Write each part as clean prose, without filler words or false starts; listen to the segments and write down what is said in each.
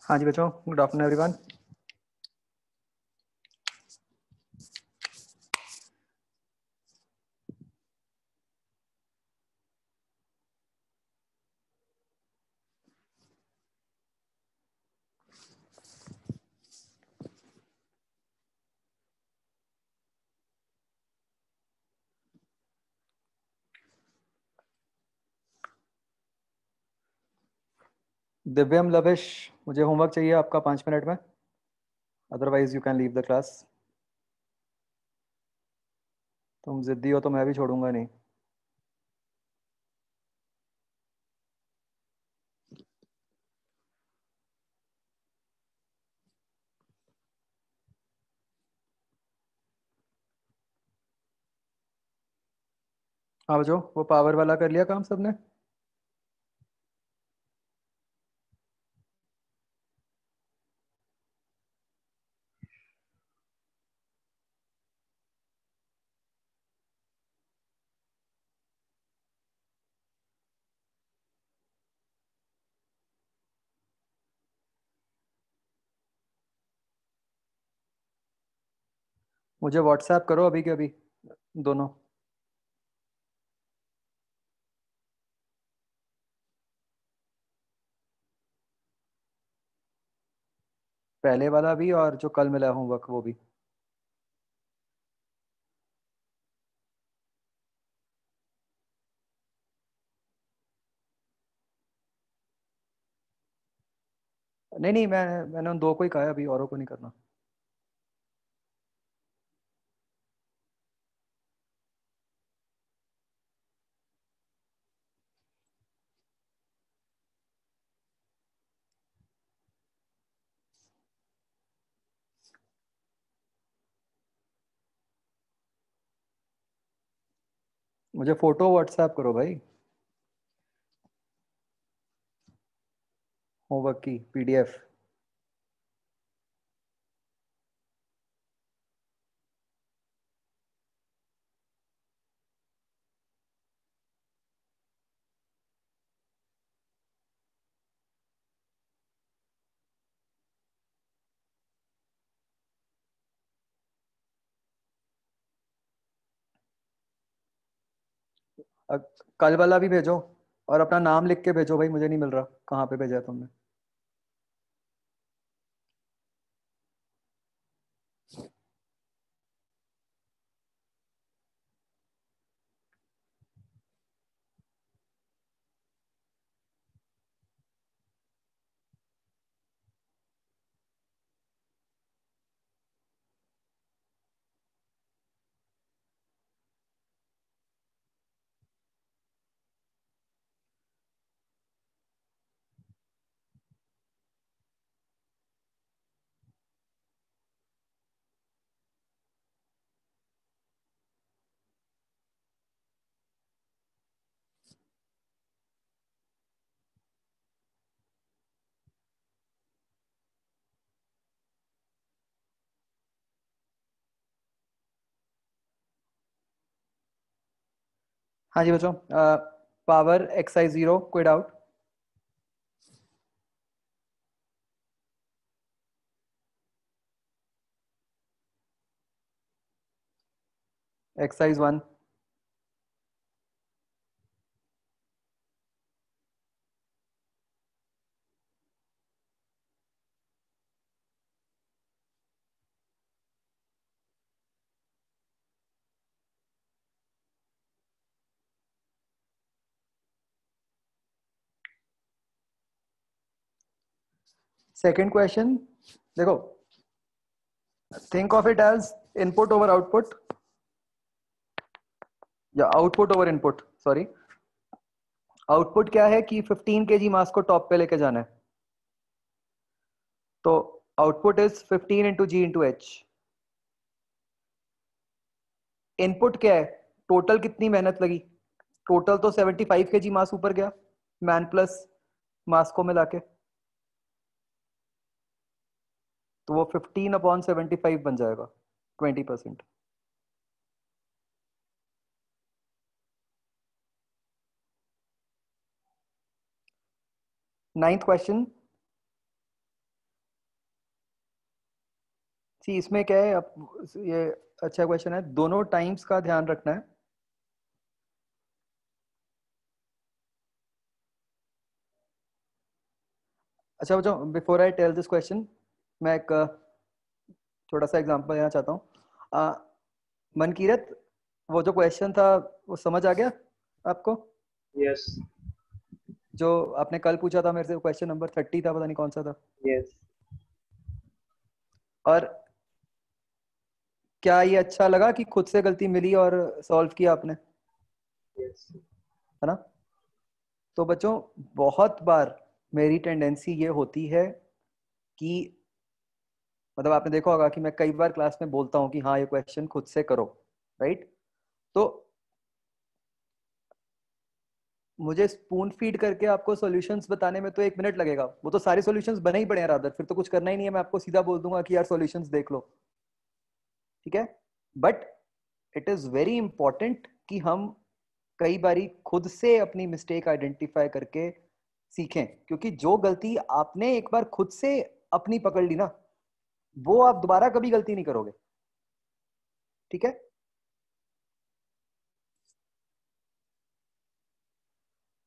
हाँ जी बच्चों, good afternoon everyone. दिव्यम, lavish, मुझे होमवर्क चाहिए आपका 5 मिनट में। Otherwise you can leave the class. तुम जिद्दी हो तो मैं भी छोड़ूंगा नहीं। हाँ बच्चों, वो पावर वाला कर लिया काम सबने? मुझे व्हाट्सएप करो अभी के अभी, दोनों। पहले वाला भी और जो कल मिला होमवर्क वो भी। नहीं नहीं, मैंने उन दो को ही कहा है, अभी औरों को नहीं करना। मुझे फोटो व्हाट्सएप करो भाई, होमवर्क की पीडीएफ। कल वाला भी भेजो, और अपना नाम लिख के भेजो भाई, मुझे नहीं मिल रहा कहाँ पे भेजा है तुमने। हाँ जी बच्चों, पावर xi0, कोई डाउट? xi1। सेकंड क्वेश्चन, देखो, think of it as input over output, या output over input, sorry. Output क्या है कि 15 केजी मास को टॉप पे लेके जाना है, तो output is 15 into G into H. Input क्या है, टोटल कितनी मेहनत लगी? टोटल तो 75 केजी मास ऊपर गया, मैन प्लस मास को मिला के, तो वो 15/75 बन जाएगा, 20%। नाइन्थ क्वेश्चन, सी इसमें क्या है, अब ये अच्छा क्वेश्चन है, दोनों टाइम्स का ध्यान रखना है। अच्छा बच्चों, before I tell this question, मैं एक थोड़ा सा एग्जांपल लेना चाहता हूँ। मनकीरत, वो जो क्वेश्चन था वो समझ आ गया आपको? यस जो आपने कल पूछा था मेरे से, क्वेश्चन नंबर 30 था, पता नहीं कौन सा था। यस और क्या ये अच्छा लगा कि खुद से गलती मिली और सॉल्व किया आपने, यस है ना? तो बच्चों, बहुत बार मेरी टेंडेंसी ये होती है कि मतलब आपने देखा होगा कि मैं कई बार क्लास में बोलता हूँ कि हाँ ये क्वेश्चन खुद से करो, राइट? तो मुझे स्पून फीड करके आपको सॉल्यूशंस बताने में तो 1 मिनट लगेगा, वो तो सारे सॉल्यूशंस बने ही पड़े हैं रादर, फिर तो कुछ करना ही नहीं है, मैं आपको सीधा बोल दूंगा कि यार सॉल्यूशंस देख लो, ठीक है? But it is very important कि हम कई बारी खुद से अपनी मिस्टेक आइडेंटिफाई करके सीखें, क्योंकि जो गलती आपने एक बार खुद से अपनी पकड़ ली ना, वो आप दोबारा कभी गलती नहीं करोगे, ठीक है?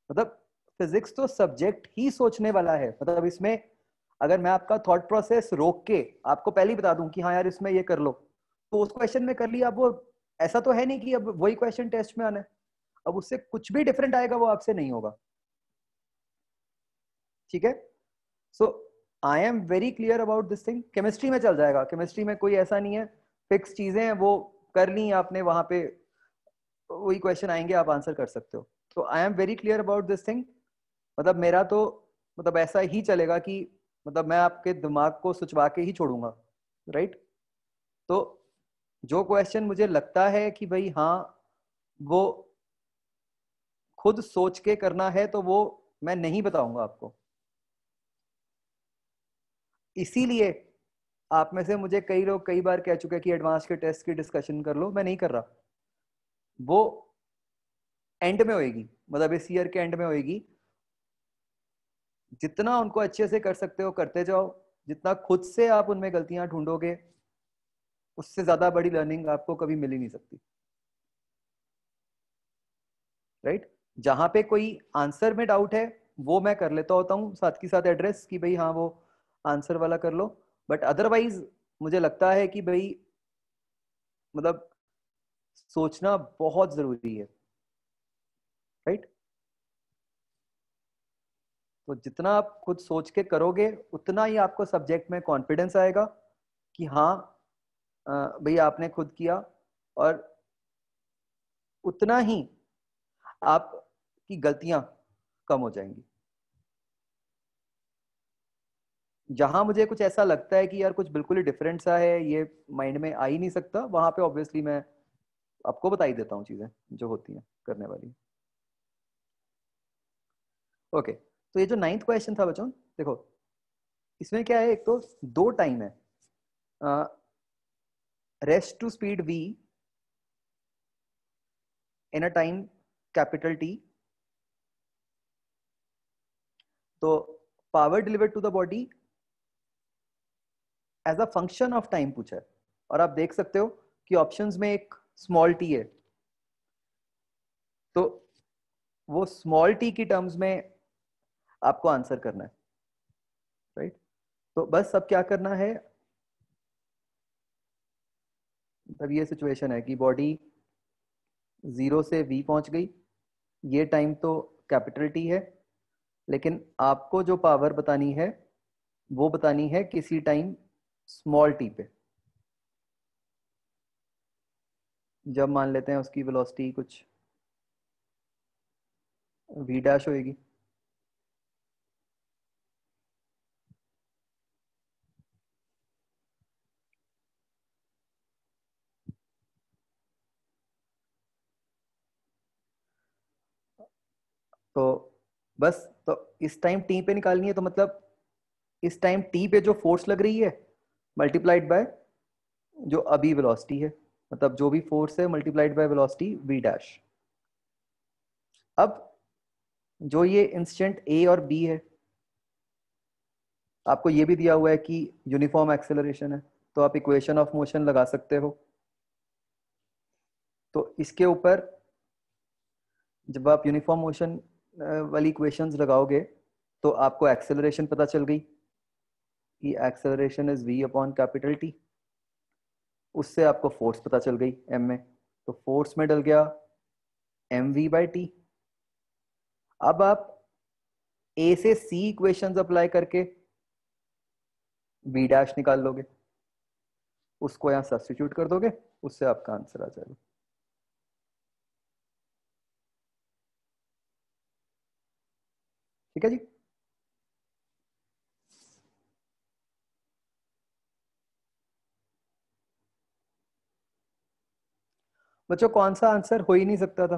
मतलब फिजिक्स तो सब्जेक्ट ही सोचने वाला है, मतलब इसमें अगर मैं आपका थॉट प्रोसेस रोक के आपको पहले ही बता दूं कि हाँ यार इसमें ये कर लो, तो उस क्वेश्चन में कर लिया, अब वो ऐसा तो है नहीं कि अब वही क्वेश्चन टेस्ट में आना है, अब उससे कुछ भी डिफरेंट आएगा वो आपसे नहीं होगा, ठीक है? So I am very clear about this thing. Chemistry में चल जाएगा, केमिस्ट्री में कोई ऐसा नहीं है, फिक्स चीजें हैं, वो कर ली आपने, वहां पे वही क्वेश्चन आएंगे, आप आंसर कर सकते हो। तो आई am very clear about this thing. मतलब मेरा तो मतलब ऐसा ही चलेगा कि मतलब मैं आपके दिमाग को सुचवा के ही छोड़ूंगा, राइट? तो जो क्वेश्चन मुझे लगता है कि भाई हाँ वो खुद सोच के करना है, तो वो मैं नहीं बताऊंगा आपको। इसीलिए आप में से मुझे कई लोग कई बार कह चुके हैं कि एडवांस के टेस्ट की डिस्कशन कर लो, मैं नहीं कर रहा। वो एंड में होएगी, मतलब इस ईयर के एंड में होएगी। जितना उनको अच्छे से कर सकते हो करते जाओ, जितना खुद से आप उनमें गलतियां ढूंढोगे, उससे ज्यादा बड़ी लर्निंग आपको कभी मिल ही नहीं सकती, राइट? जहां पे कोई आंसर में डाउट है वो मैं कर लेता होता हूँ साथ के साथ एड्रेस कि भाई हाँ वो आंसर वाला कर लो, बट अदरवाइज मुझे लगता है कि भाई मतलब सोचना बहुत जरूरी है, राइट? तो जितना आप खुद सोच के करोगे उतना ही आपको सब्जेक्ट में कॉन्फिडेंस आएगा कि हाँ भाई आपने खुद किया, और उतना ही आपकी गलतियां कम हो जाएंगी। जहां मुझे कुछ ऐसा लगता है कि यार कुछ बिल्कुल ही डिफरेंट सा है, ये माइंड में आ ही नहीं सकता, वहां पे ऑब्वियसली मैं आपको बता ही देता हूँ चीजें जो होती हैं करने वाली। ओके, तो ये जो 9th क्वेश्चन था बच्चों, देखो इसमें क्या है, एक तो दो टाइम है, rest to speed v in a time capital T, तो power delivered to the body as a function of time पूछा है, और आप देख सकते हो कि ऑप्शंस में एक स्मॉल t है, तो वो स्मॉल t की टर्म्स में आपको आंसर करना है, राइट? तो बस अब क्या करना है, तब ये सिचुएशन है कि बॉडी 0 से v पहुंच गई, ये टाइम तो कैपिटल T है, लेकिन आपको जो पावर बतानी है वो बतानी है किसी टाइम स्मॉल t पे, जब मान लेते हैं उसकी वेलोसिटी कुछ v डैश होएगी। तो बस, तो इस टाइम t पे निकालनी है, तो मतलब इस टाइम t पे जो फोर्स लग रही है मल्टीप्लाइड बाय जो अभी वेलोसिटी है, मतलब जो भी फोर्स है multiplied by velocity v dash. अब जो ये इंस्टेंट a और b है, आपको ये भी दिया हुआ है कि यूनिफॉर्म एक्सेलरेशन है, तो आप इक्वेशन ऑफ मोशन लगा सकते हो। तो इसके ऊपर जब आप यूनिफॉर्म मोशन वाली इक्वेशंस लगाओगे तो आपको एक्सेलरेशन पता चल गई कि acceleration is v upon capital T. उससे आपको फोर्स पता चल गई m में, तो फोर्स में डल गया mv/t। अब आप a से c इक्वेशंस अप्लाई करके v डैश निकाल लोगे, उसको यहाँ सब्स्टिट्यूट कर दोगे, उससे आपका आंसर आ जाएगा। ठीक है जी। बच्चों कौन सा आंसर हो ही नहीं सकता था?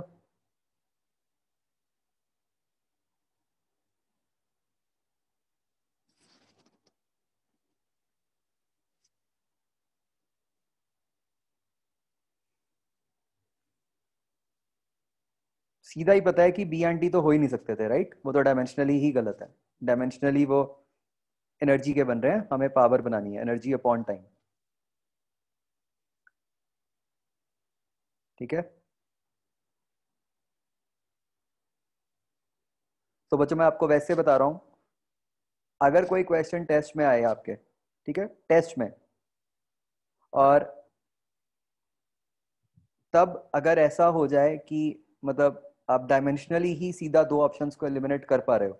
सीधा ही पता है कि बी एंड टी तो हो ही नहीं सकते थे, राइट? वो तो डायमेंशनली ही गलत है। डायमेंशनली वो एनर्जी के बन रहे हैं, हमें पावर बनानी है, एनर्जी अपॉन टाइम। ठीक है। तो बच्चों मैं आपको वैसे बता रहा हूं, अगर कोई क्वेश्चन टेस्ट में आए आपके, ठीक है, टेस्ट में, और तब अगर ऐसा हो जाए कि मतलब आप डायमेंशनली ही सीधा दो ऑप्शंस को एलिमिनेट कर पा रहे हो,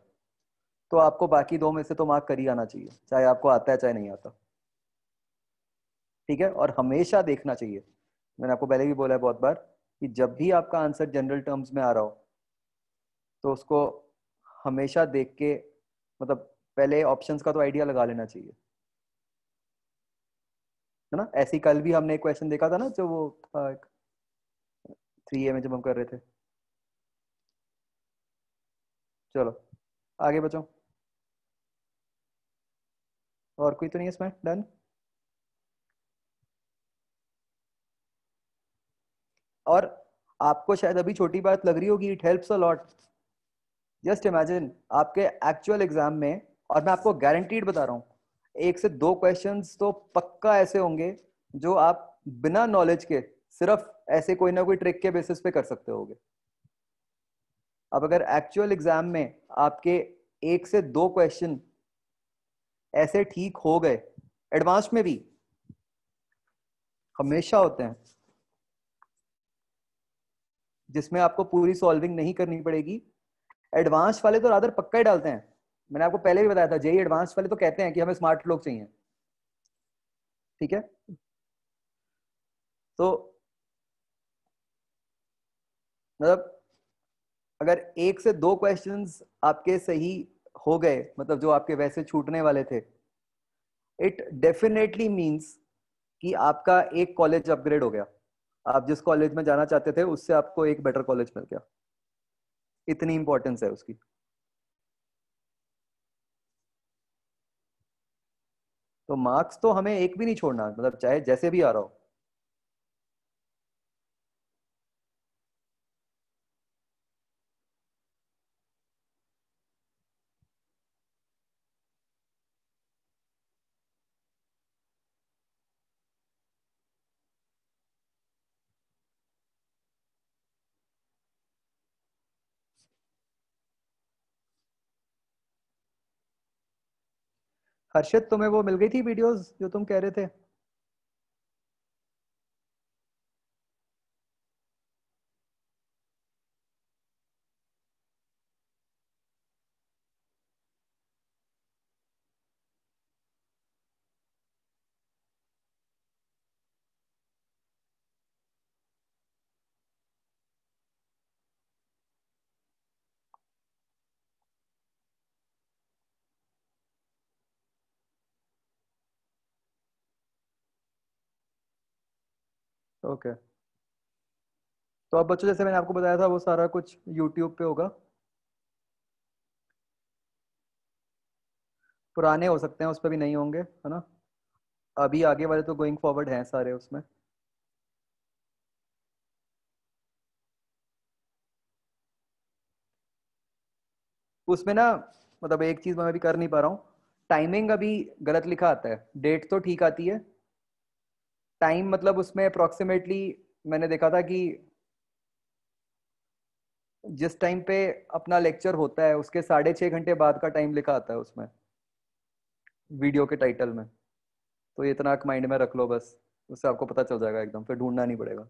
तो आपको बाकी दो में से तो मार्क कर ही आना चाहिए, चाहे आपको आता है चाहे नहीं आता। ठीक है। और हमेशा देखना चाहिए, मैंने आपको पहले भी बोला है बहुत बार, कि जब भी आपका आंसर जनरल टर्म्स में आ रहा हो तो उसको हमेशा देख के, मतलब पहले ऑप्शंस का तो आइडिया लगा लेना चाहिए, है ना? ऐसे ही कल भी हमने एक क्वेश्चन देखा था ना, जो वो था 3A में जब हम कर रहे थे। चलो आगे बचो। और कोई तो नहीं है इसमें? डन। और आपको शायद अभी छोटी बात लग रही होगी, it helps a lot. Just imagine आपके एक्चुअल एग्जाम में, और मैं आपको गारंटीड बता रहा हूँ, एक से दो क्वेश्चंस तो पक्का ऐसे होंगे जो आप बिना नॉलेज के सिर्फ ऐसे कोई ना कोई ट्रिक के बेसिस पे कर सकते होगे। अब अगर एक्चुअल एग्जाम में आपके एक से दो क्वेश्चन ऐसे ठीक हो गए, एडवांस में भी हमेशा होते हैं जिसमें आपको पूरी सॉल्विंग नहीं करनी पड़ेगी। एडवांस वाले तो रादर पक्का ही डालते हैं। मैंने आपको पहले भी बताया था, जेई एडवांस वाले तो कहते हैं कि हमें स्मार्ट लोग चाहिए। ठीक है। तो मतलब अगर एक से दो क्वेश्चंस आपके सही हो गए, मतलब जो आपके वैसे छूटने वाले थे, इट डेफिनेटली मींस कि आपका एक कॉलेज अपग्रेड हो गया। आप जिस कॉलेज में जाना चाहते थे उससे आपको एक बेटर कॉलेज मिल गया। इतनी इंपॉर्टेंस है उसकी। तो मार्क्स तो हमें एक भी नहीं छोड़ना, मतलब चाहे जैसे भी आ रहा हो। हर्षित तुम्हें वो मिल गई थी वीडियोस जो तुम कह रहे थे? ओके। तो अब बच्चों जैसे मैंने आपको बताया था वो सारा कुछ यूट्यूब पे होगा। पुराने हो सकते हैं उस पर भी नहीं होंगे, है ना? अभी आगे वाले तो गोइंग फॉरवर्ड हैं सारे उसमें। उसमें ना, मतलब एक चीज मैं अभी कर नहीं पा रहा हूँ, टाइमिंग अभी गलत लिखा आता है, डेट तो ठीक आती है टाइम मतलब उसमें अप्रोक्सीमेटली मैंने देखा था कि जिस टाइम पे अपना लेक्चर होता है उसके 6.5 घंटे बाद का टाइम लिखा आता है उसमें वीडियो के टाइटल में। तो ये इतना माइंड में रख लो बस, उससे आपको पता चल जाएगा एकदम, फिर ढूंढना नहीं पड़ेगा।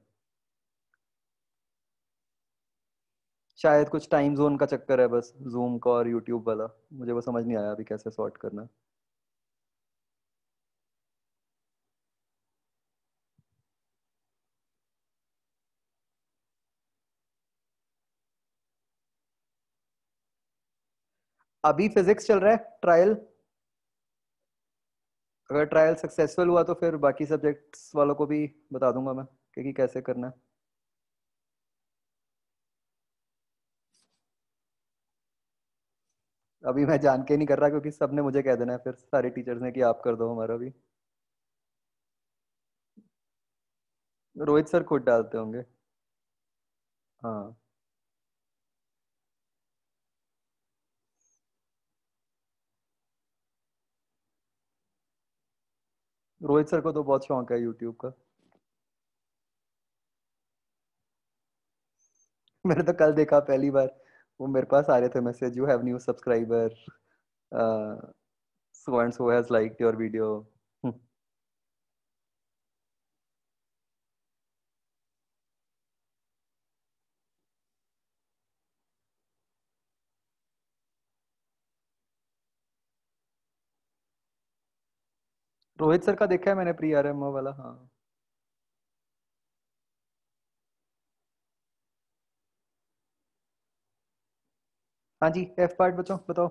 शायद कुछ टाइम जोन का चक्कर है बस, जूम का और यूट्यूब वाला, मुझे वो समझ नहीं आया अभी कैसे सॉर्ट करना है। अभी फिजिक्स चल रहा है ट्रायल। अगर ट्रायल सक्सेसफुल हुआ तो फिर बाकी सब्जेक्ट्स वालों को भी बता दूंगा मैं कि कैसे करना है। अभी मैं जान के नहीं कर रहा क्योंकि सबने मुझे कह देना है फिर सारे टीचर्स ने कि आप कर दो हमारा भी। रोहित सर खुद डालते होंगे। हाँ। रोहित सर को तो बहुत शौक है यूट्यूब का। मैंने तो कल देखा पहली बार, वो मेरे पास आ रहे थे message, you have new subscriber, so and so has liked your video. Rohit sir का देखा है मैंने, प्री आरएमओ वाला। हाँ। हाँ जी, एफ पार्ट बचो बताओ।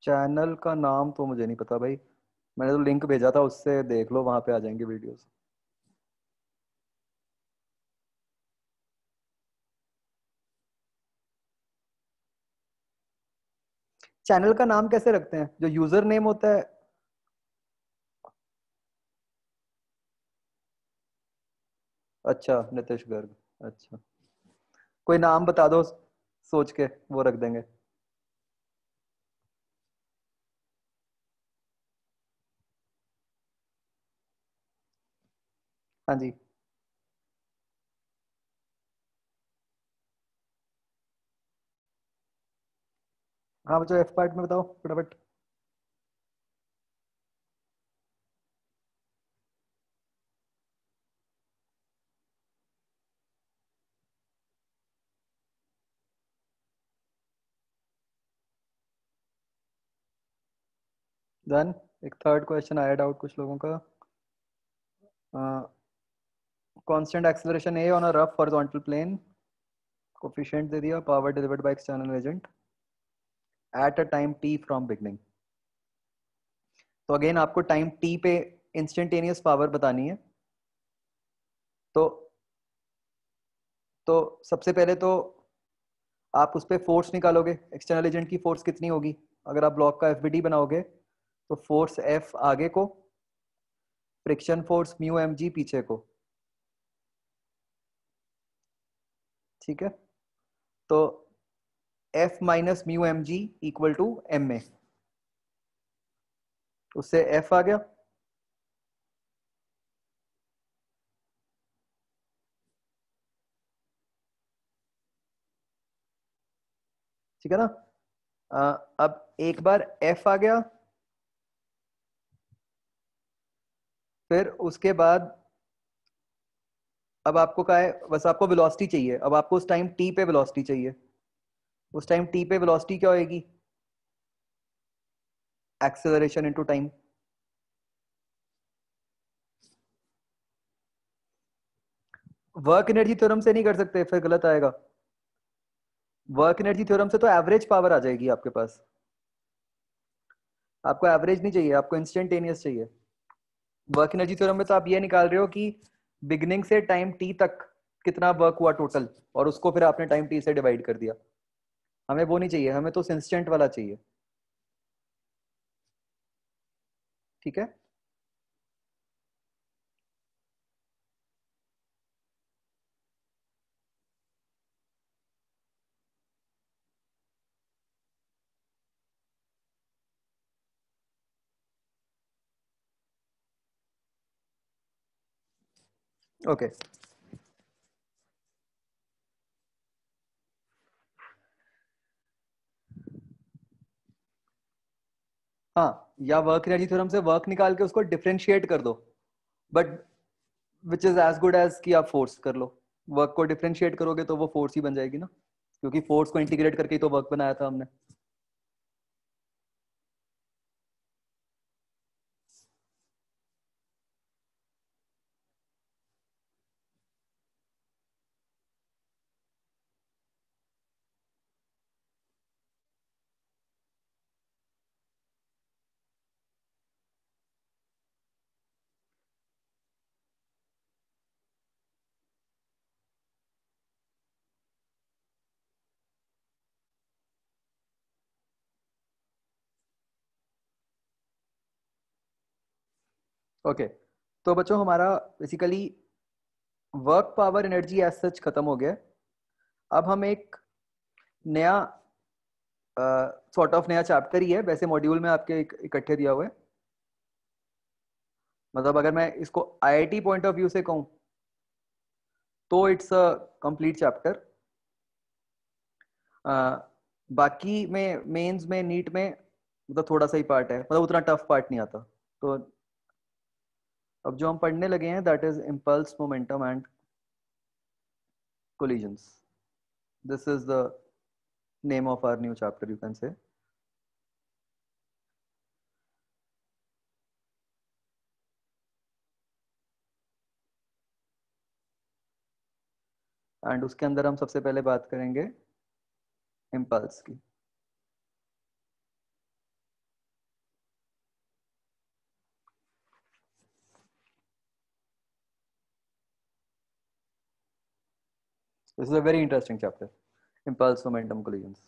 चैनल का नाम तो मुझे नहीं पता भाई, मैंने तो लिंक भेजा था उससे देख लो, वहां पे आ जाएंगे वीडियोस। चैनल का नाम कैसे रखते हैं, जो यूजर नेम होता है? अच्छा, नितिश गर्ग। अच्छा, कोई नाम बता दो, सोच के वो रख देंगे। हाँ जी। हाँ बच्चों, एफ पार्ट में बताओ फटाफट। डन। एक थर्ड क्वेश्चन आया डाउट कुछ लोगों का। Constant acceleration a on a rough horizontal plane, coefficient दे दिया, power delivered by external agent at a time t from beginning. तो अगेन आपको टाइम टी पे इंस्टेंटेनियस पावर बतानी है। तो सबसे पहले तो आप उस पर फोर्स निकालोगे, एक्सटर्नल एजेंट की फोर्स कितनी होगी। अगर आप ब्लॉक का एफबीडी बनाओगे तो फोर्स एफ आगे को, friction force mu M G पीछे को। ठीक है। तो F minus mu M G equal to M A, उससे एफ आ गया। ठीक है ना। अब एक बार एफ आ गया, फिर उसके बाद अब आपको क्या है, बस आपको वेलोसिटी चाहिए। अब आपको उस टाइम टी पे वेलोसिटी चाहिए। उस टाइम टी पे वेलोसिटी क्या होएगी? Acceleration into time. Work energy theorem से नहीं कर सकते, फिर गलत आएगा। वर्क एनर्जी थ्योरम से तो एवरेज पावर आ जाएगी आपके पास। आपको एवरेज नहीं चाहिए, आपको इंस्टेंटेनियस चाहिए। वर्क एनर्जी थ्योरम में तो आप ये निकाल रहे हो कि बिगनिंग से टाइम टी तक कितना वर्क हुआ टोटल, और उसको फिर आपने टाइम टी से डिवाइड कर दिया। हमें वो नहीं चाहिए, हमें तो इंस्टेंट वाला चाहिए। ठीक है। ओके हाँ, या वर्क एनर्जी थ्योरम से वर्क निकाल के उसको डिफरेंशिएट कर दो, but which is as good as कि आप फोर्स कर लो। वर्क को डिफरेंशिएट करोगे तो वो फोर्स ही बन जाएगी ना, क्योंकि फोर्स को इंटीग्रेट करके ही तो वर्क बनाया था हमने। ओके तो बच्चों हमारा basically work power energy as such खत्म हो गया है। अब हम एक नया सॉर्ट ऑफ नया चैप्टर ही है, वैसे मॉड्यूल में आपके इकट्ठे दिया हुआ है। मतलब अगर मैं इसको आईआईटी पॉइंट ऑफ व्यू से कहूँ तो इट्स अ कंप्लीट चैप्टर। बाकी में मेंस में नीट में मतलब थोड़ा सा ही पार्ट है, मतलब उतना टफ पार्ट नहीं आता। तो अब जो हम पढ़ने लगे हैं that is impulse momentum and collisions. This is the name of our new chapter, you can say. And उसके अंदर हम सबसे पहले बात करेंगे इम्पल्स की। This is a very interesting chapter, impulse momentum collisions.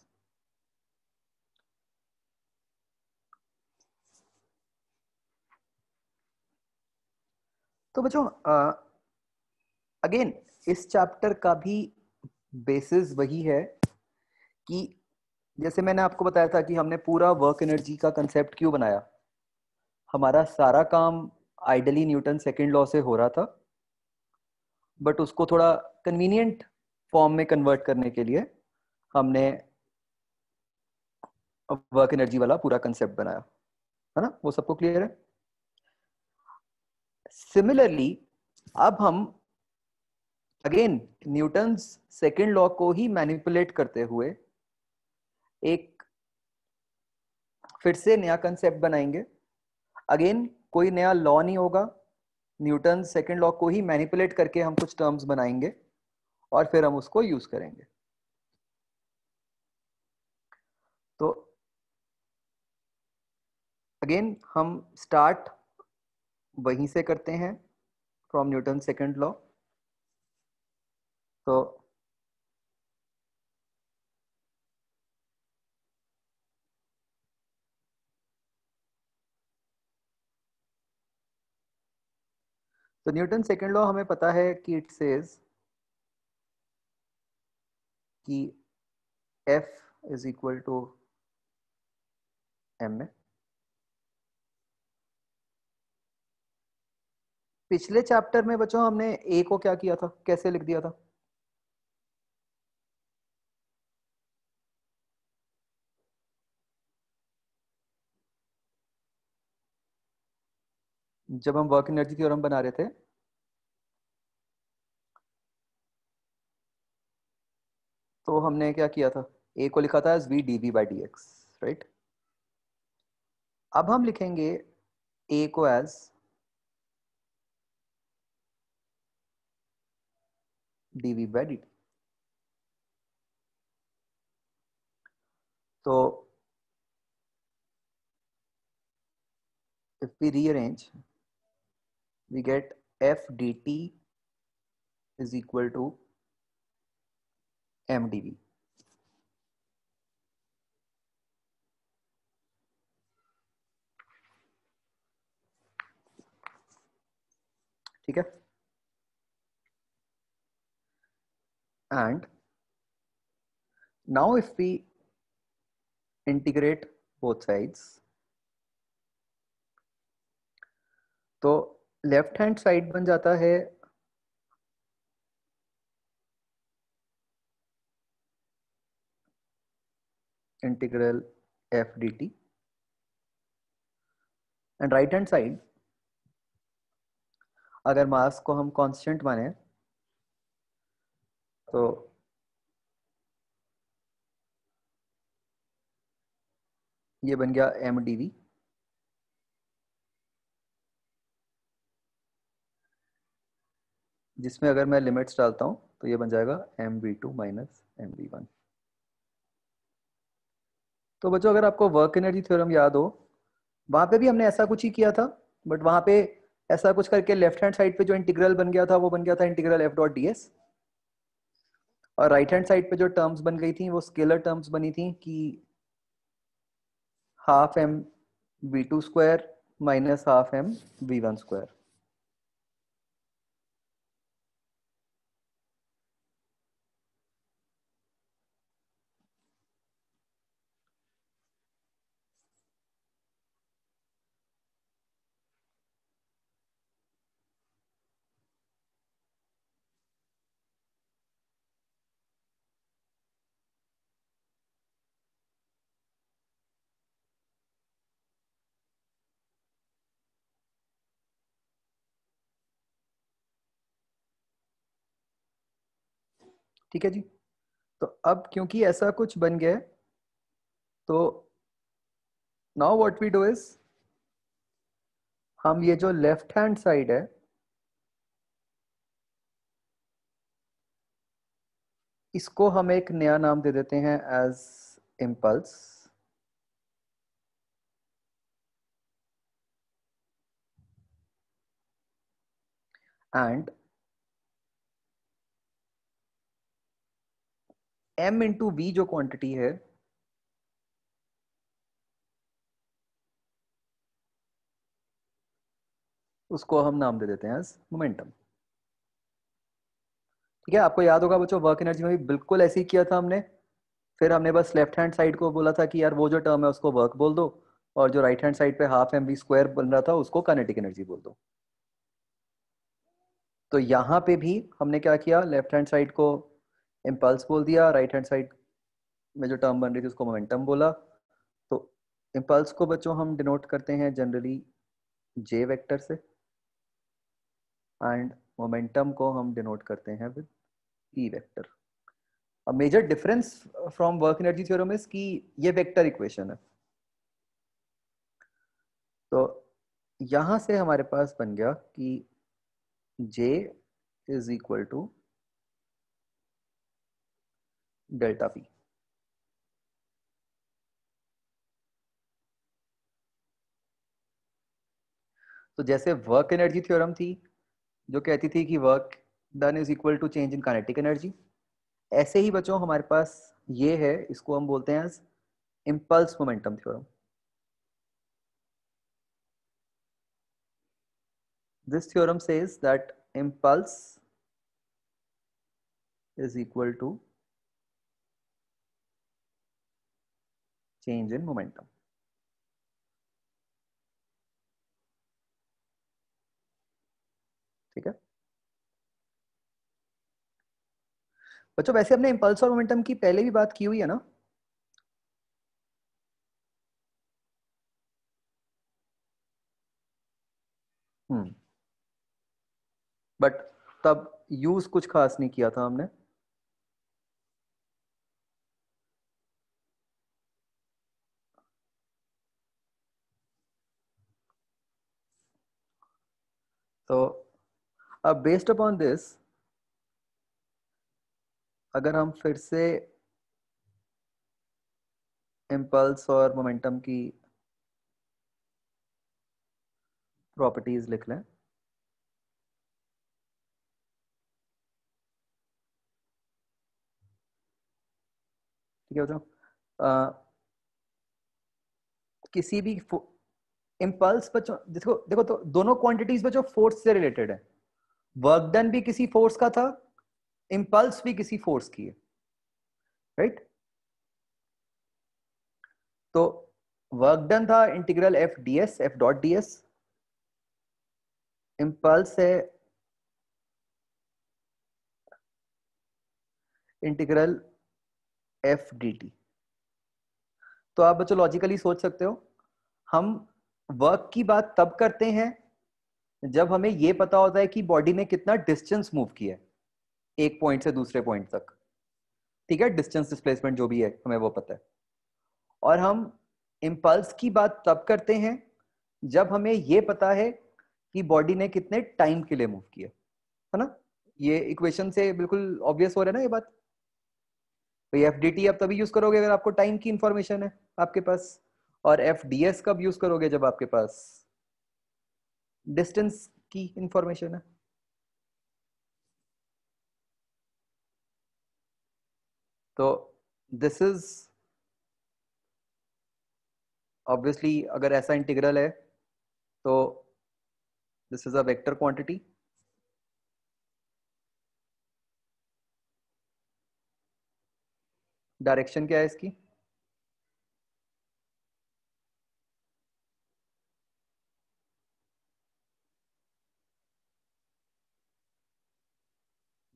तो बच्चों अगेन इस चैप्टर का भी बेसिस वही है कि जैसे मैंने आपको बताया था कि हमने पूरा वर्क एनर्जी का कंसेप्ट क्यों बनाया। हमारा सारा काम आइडली न्यूटन सेकंड लॉ से हो रहा था, बट उसको थोड़ा कन्वीनियंट फॉर्म में कन्वर्ट करने के लिए हमने वर्क एनर्जी वाला पूरा कंसेप्ट बनाया, है ना? वो सबको क्लियर है? सिमिलरली अब हम अगेन न्यूटन्स सेकंड लॉ को ही मैनिपुलेट करते हुए एक फिर से नया कंसेप्ट बनाएंगे। अगेन कोई नया लॉ नहीं होगा, न्यूटन सेकंड लॉ को ही मैनिपुलेट करके हम कुछ टर्म्स बनाएंगे और फिर हम उसको यूज करेंगे। तो अगेन हम स्टार्ट वहीं से करते हैं, फ्रॉम न्यूटन सेकंड लॉ। तो न्यूटन सेकंड लॉ हमें पता है कि इट सेज कि F is equal to M A. पिछले चैप्टर में बच्चों हमने ए को क्या किया था, कैसे लिख दिया था? जब हम वर्क एनर्जी थ्योरम बना रहे थे तो हमने क्या किया था, ए को लिखा था as V D V by D X, right? अब हम लिखेंगे ए को as D V by D T. तो if we rearrange, we get f dt is equal to m dv। ठीक है? and now if we integrate both sides, तो left hand side बन जाता है integral F D T, and right hand side अगर मास को हम कांस्टेंट माने तो ये बन गया एम डी वी, जिसमें अगर मैं लिमिट्स डालता हूं तो ये बन जाएगा M V two minus M V one. तो बच्चों अगर आपको वर्क एनर्जी थ्योरम याद हो, वहां पे भी हमने ऐसा कुछ ही किया था, बट वहां पे ऐसा कुछ करके लेफ्ट हैंड साइड पे जो इंटीग्रल बन गया था वो बन गया था integral F dot D S, और राइट हैंड साइड पे जो टर्म्स बन गई थी वो स्केलर टर्म्स बनी थी कि half M V two square minus half M V one square. ठीक है जी। तो अब क्योंकि ऐसा कुछ बन गया है, तो now what we do is, हम ये जो लेफ्ट हैंड साइड है इसको हम एक नया नाम दे देते हैं as impulse, and m into V जो क्वांटिटी है उसको हम नाम दे देते हैं एज मोमेंटम। ठीक है, आपको याद होगा बच्चों वर्क एनर्जी में भी बिल्कुल ऐसे ही किया था हमने। फिर हमने बस लेफ्ट हैंड साइड को बोला था कि यार वो जो टर्म है उसको वर्क बोल दो, और जो राइट हैंड साइड पे हाफ एम वी स्क्वायर बन रहा था उसको काइनेटिक एनर्जी बोल दो। तो यहाँ पे भी हमने क्या किया, लेफ्ट हैंड साइड को इम्पल्स बोल दिया, राइट हैंड साइड में जो टर्म बन रही थी उसको मोमेंटम बोला। तो इम्पल्स को बच्चों हम डिनोट करते हैं जनरली जे वेक्टर से, एंड मोमेंटम को हम डिनोट करते हैं विद ई वेक्टर। अब major difference from work energy theorem is कि ये वेक्टर इक्वेशन है। तो यहां से हमारे पास बन गया कि J is equal to delta P. तो जैसे वर्क एनर्जी थ्योरम थी जो कहती थी कि work done is equal to change in kinetic energy, ऐसे ही बच्चों हमारे पास ये है, इसको हम बोलते हैं impulse momentum theorem. This theorem says that impulse is equal to change in momentum. ठीक है बच्चों, वैसे हमने इम्पल्स और मोमेंटम की पहले भी बात की हुई है ना। बट तब यूज कुछ खास नहीं किया था हमने। तो अब बेस्ड अपॉन दिस अगर हम फिर से इम्पल्स और मोमेंटम की प्रॉपर्टीज लिख लें। ठीक है बच्चों, किसी भी इम्पल्स बच्चों देखो देखो, तो दोनों क्वांटिटीज बच्चों फोर्स से रिलेटेड है। वर्क डन भी किसी फोर्स का था, इम्पल्स भी किसी फोर्स की है, राइट। तो वर्क डन था integral F D S, F dot D S. Impulse है इंटीग्रल एफ डी टी। तो आप बच्चों लॉजिकली सोच सकते हो, हम वर्क की बात तब करते हैं जब हमें ये पता होता है कि बॉडी ने कितना डिस्टेंस मूव किया है एक पॉइंट से दूसरे पॉइंट तक, ठीक है, डिस्टेंस डिस्प्लेसमेंट जो भी है हमें वो पता है। और हम इम्पल्स की बात तब करते हैं जब हमें ये पता है कि बॉडी ने कितने टाइम के लिए मूव किया, है ना। ये इक्वेशन से बिल्कुल ऑब्वियस हो रहा है ना ये बात। तो एफ डी टी आप तभी यूज करोगे अगर आपको टाइम की इंफॉर्मेशन है आपके पास, और एफ डी एस कब यूज करोगे जब आपके पास डिस्टेंस की इंफॉर्मेशन है। तो दिस इज ऑब्वियसली, अगर ऐसा इंटीग्रल है तो this is a vector quantity. Direction क्या है इसकी?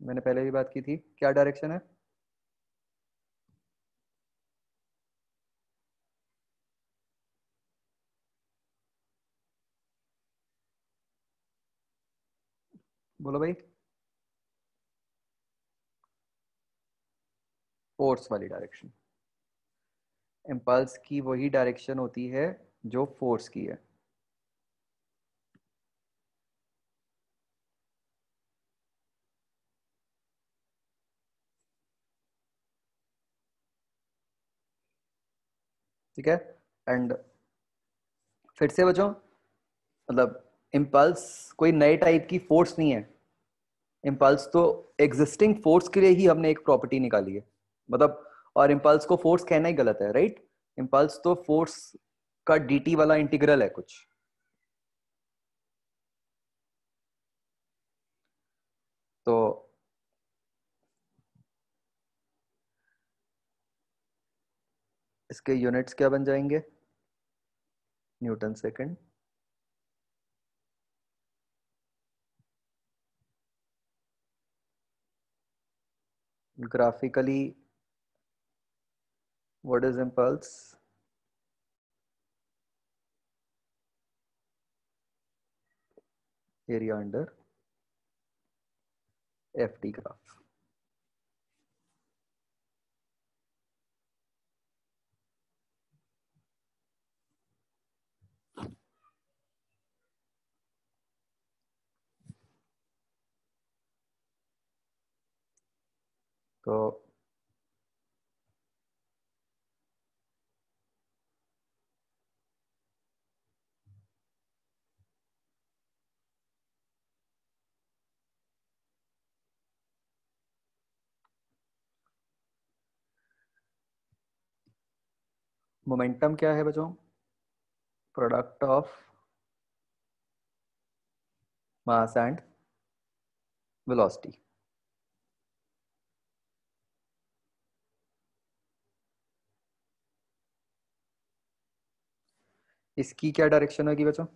मैंने पहले भी बात की थी, क्या डायरेक्शन है? बोलो भाई। फोर्स वाली डायरेक्शन। इम्पल्स की वही डायरेक्शन होती है जो फोर्स की है। ठीक है। एंड फिर से बचो, मतलब इम्पल्स कोई नए टाइप की फोर्स नहीं है। इम्पल्स तो एग्जिस्टिंग फोर्स के लिए ही हमने एक प्रॉपर्टी निकाली है, मतलब, और इम्पल्स को फोर्स कहना ही गलत है, राइट। इम्पल्स तो फोर्स का डीटी वाला इंटीग्रल है कुछ। तो इसके यूनिट्स क्या बन जाएंगे? Newton second. Graphically what is impulse? Area under F T graph. तो मोमेंटम क्या है बच्चों? Product of mass and velocity. इसकी क्या डायरेक्शन होगी बच्चों?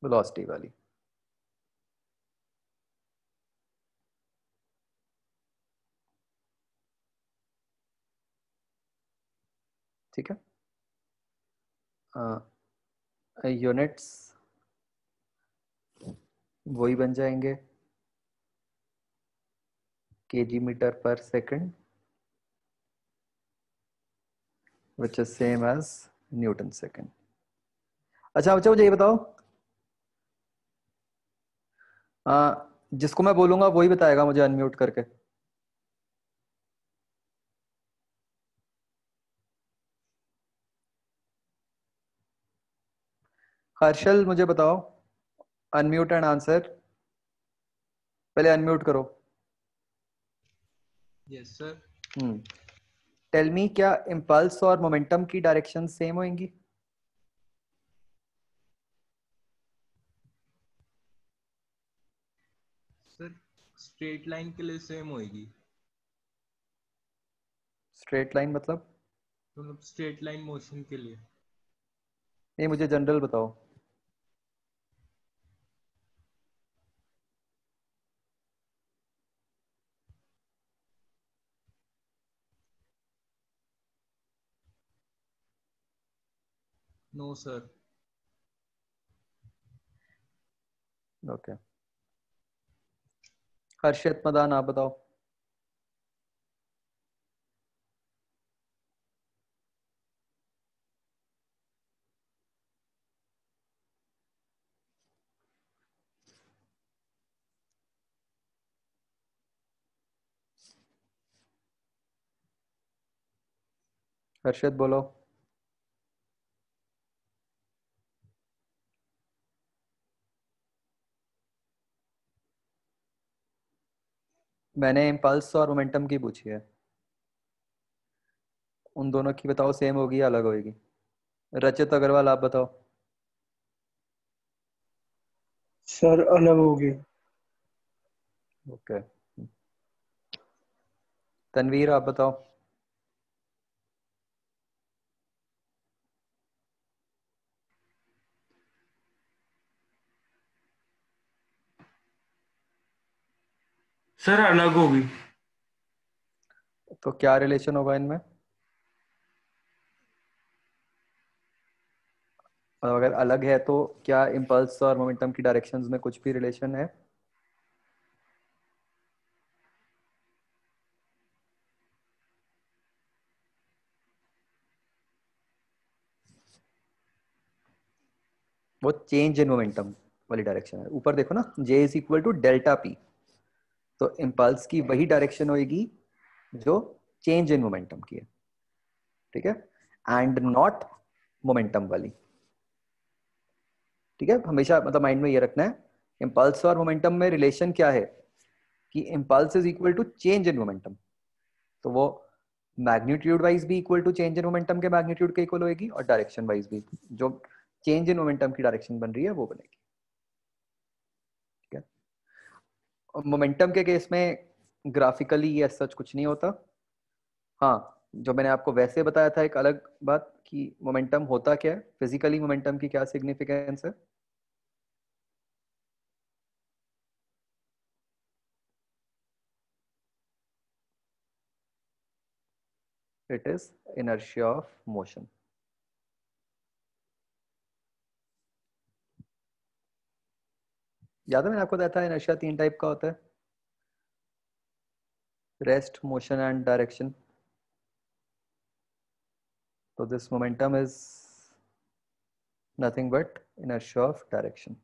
वेलोसिटी वाली। ठीक है। यूनिट्स वही बन जाएंगे, केजी मीटर पर second, which is same as Newton second. अच्छा बच्चा मुझे ये बताओ, जिसको मैं बोलूंगा वही बताएगा मुझे अनम्यूट करके। हर्षल मुझे बताओ, अनम्यूट एंड आंसर। पहले अनम्यूट करो। Yes sir. टेल मी, क्या इम्पल्स और मोमेंटम की डायरेक्शन सेम होंगी? सर स्ट्रेट लाइन के लिए सेम होएगी। स्ट्रेट लाइन मतलब? मतलब स्ट्रेट लाइन मोशन के लिए। नहीं, मुझे जनरल बताओ। No sir. Okay, Harshit Madan आप बताओ। हर्षित बोलो। मैंने इम्पल्स और मोमेंटम की पूछी है। उन दोनों की बताओ, सेम होगी या अलग होगी? रचित अग्रवाल आप बताओ। सर अलग होगी। ओके, तनवीर आप बताओ। सर अलग होगी। तो क्या रिलेशन होगा इनमें? और अगर अलग है तो क्या इम्पल्स और मोमेंटम की डायरेक्शंस में कुछ भी रिलेशन है? वो चेंज इन मोमेंटम वाली डायरेक्शन है। ऊपर देखो ना, J is equal to delta P. तो इम्पल्स की वही डायरेक्शन होगी जो चेंज इन मोमेंटम की है, ठीक है, एंड नॉट मोमेंटम वाली। ठीक है, हमेशा मतलब माइंड में ये रखना है, इम्पल्स और मोमेंटम में रिलेशन क्या है कि impulse is equal to change in momentum. तो वो मैग्नीट्यूड वाइज भी equal to change in momentum के मैग्नीट्यूड के इक्वल होगी, और डायरेक्शन वाइज भी जो चेंज इन मोमेंटम की डायरेक्शन बन रही है वो बनेगी। ठीक है, और मोमेंटम के केस में ग्राफिकली ये सच कुछ नहीं होता। हाँ, जो मैंने आपको वैसे बताया था एक अलग बात कि मोमेंटम होता क्या है, फिजिकली मोमेंटम की क्या सिग्निफिकेंस है। It is inertia of motion. याद है मैंने आपको बताया था इनर्शिया 3 टाइप का होता है, रेस्ट, मोशन एंड डायरेक्शन। तो this momentum is nothing but inertia of direction.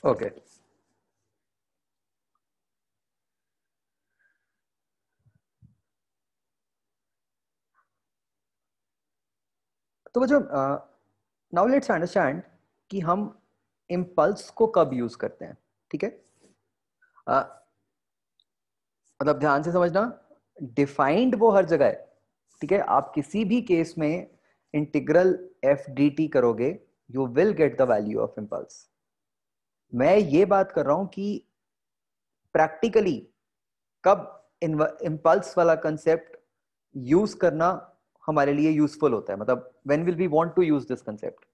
Okay, तो वो जो नाउ लेट्स अंडरस्टैंड कि हम इम्पल्स को कब यूज करते हैं। ठीक है, अ, मतलब ध्यान से समझना, डिफाइंड वो हर जगह है। ठीक है, आप किसी भी केस में इंटीग्रल एफ डी टी करोगे, you will get the value of impulse. मैं ये बात कर रहा हूं कि प्रैक्टिकली कब इम्पल्स वाला कंसेप्ट यूज करना हमारे लिए यूजफुल होता है, मतलब when will we want to use this concept.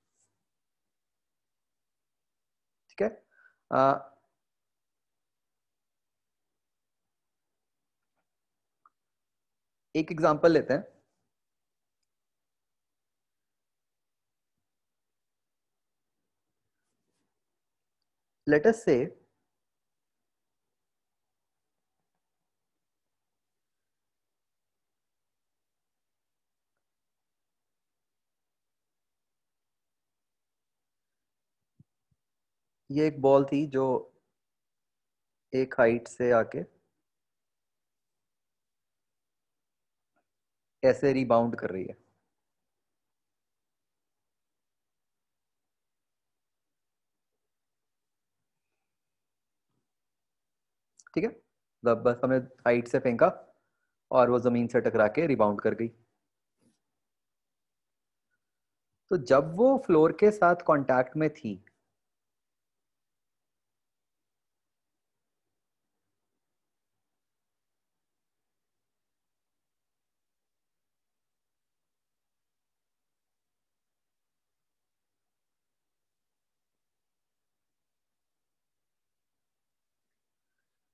ठीक है, एक एग्जांपल लेते हैं। लेट अस से ये एक बॉल थी जो एक हाइट से आके ऐसे रिबाउंड कर रही है। ठीक है, बस हमने हाइट से फेंका और वो जमीन से टकरा के रिबाउंड कर गई। तो जब वो फ्लोर के साथ कांटेक्ट में थी,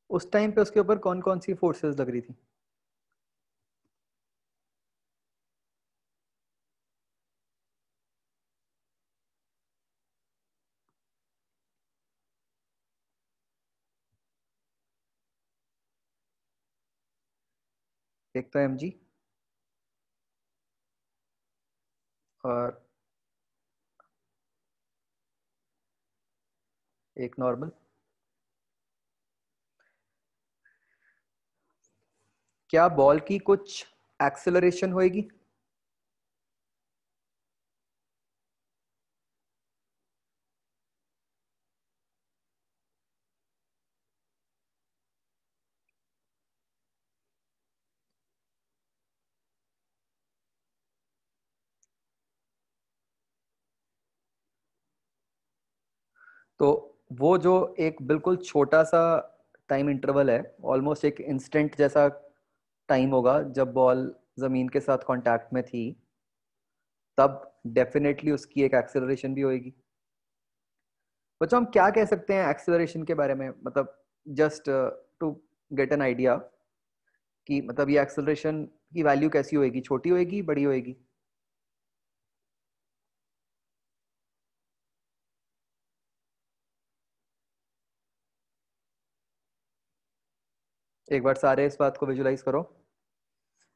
उस टाइम पे उसके ऊपर कौन कौन सी फोर्सेस लग रही थी? एक तो mg और एक नॉर्मल। क्या बॉल की कुछ एक्सेलरेशन होएगी? तो वो जो एक बिल्कुल छोटा सा टाइम इंटरवल है, ऑलमोस्ट एक इंस्टेंट जैसा टाइम होगा जब बॉल जमीन के साथ कांटेक्ट में थी, तब डेफिनेटली उसकी एक एक्सेलरेशन भी होएगी। बच्चों हम क्या कह सकते हैं एक्सेलरेशन के बारे में, मतलब just to get an idea कि मतलब ये एक्सेलरेशन की वैल्यू कैसी होएगी, छोटी होएगी बड़ी होएगी? एक बार सारे इस बात को विजुलाइज करो।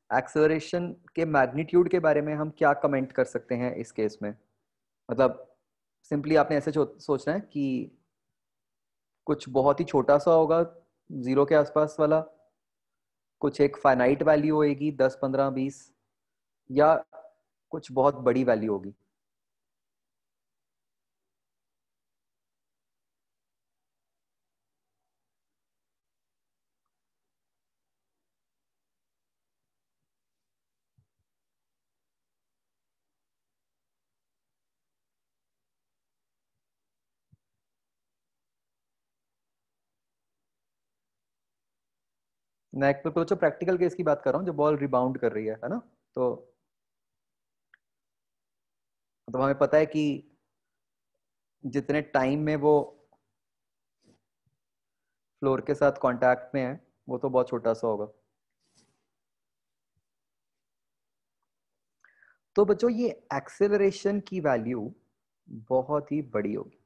एक्सेलरेशन के मैग्नीट्यूड के बारे में हम क्या कमेंट कर सकते हैं इस केस में? मतलब सिंपली आपने ऐसे सोचना है कि कुछ बहुत ही छोटा सा होगा, जीरो के आसपास वाला, कुछ एक फाइनाइट वैल्यू होएगी 10 15 20, या कुछ बहुत बड़ी वैल्यू होगी? मैं एक तो प्रैक्टिकल केस की बात कर रहा हूँ, जो बॉल रिबाउंड कर रही है ना? तो मतलब हमें पता है कि जितने टाइम में वो फ्लोर के साथ कांटेक्ट में है, वो तो बहुत छोटा सा होगा। तो बच्चों ये एक्सेलरेशन की वैल्यू बहुत ही बड़ी होगी।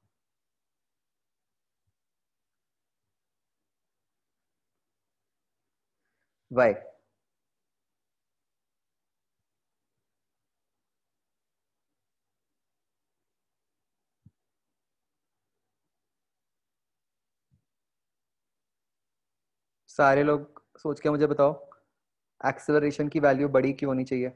वाई? सारे लोग सोच के मुझे बताओ, एक्सेलरेशन की वैल्यू बड़ी क्यों होनी चाहिए?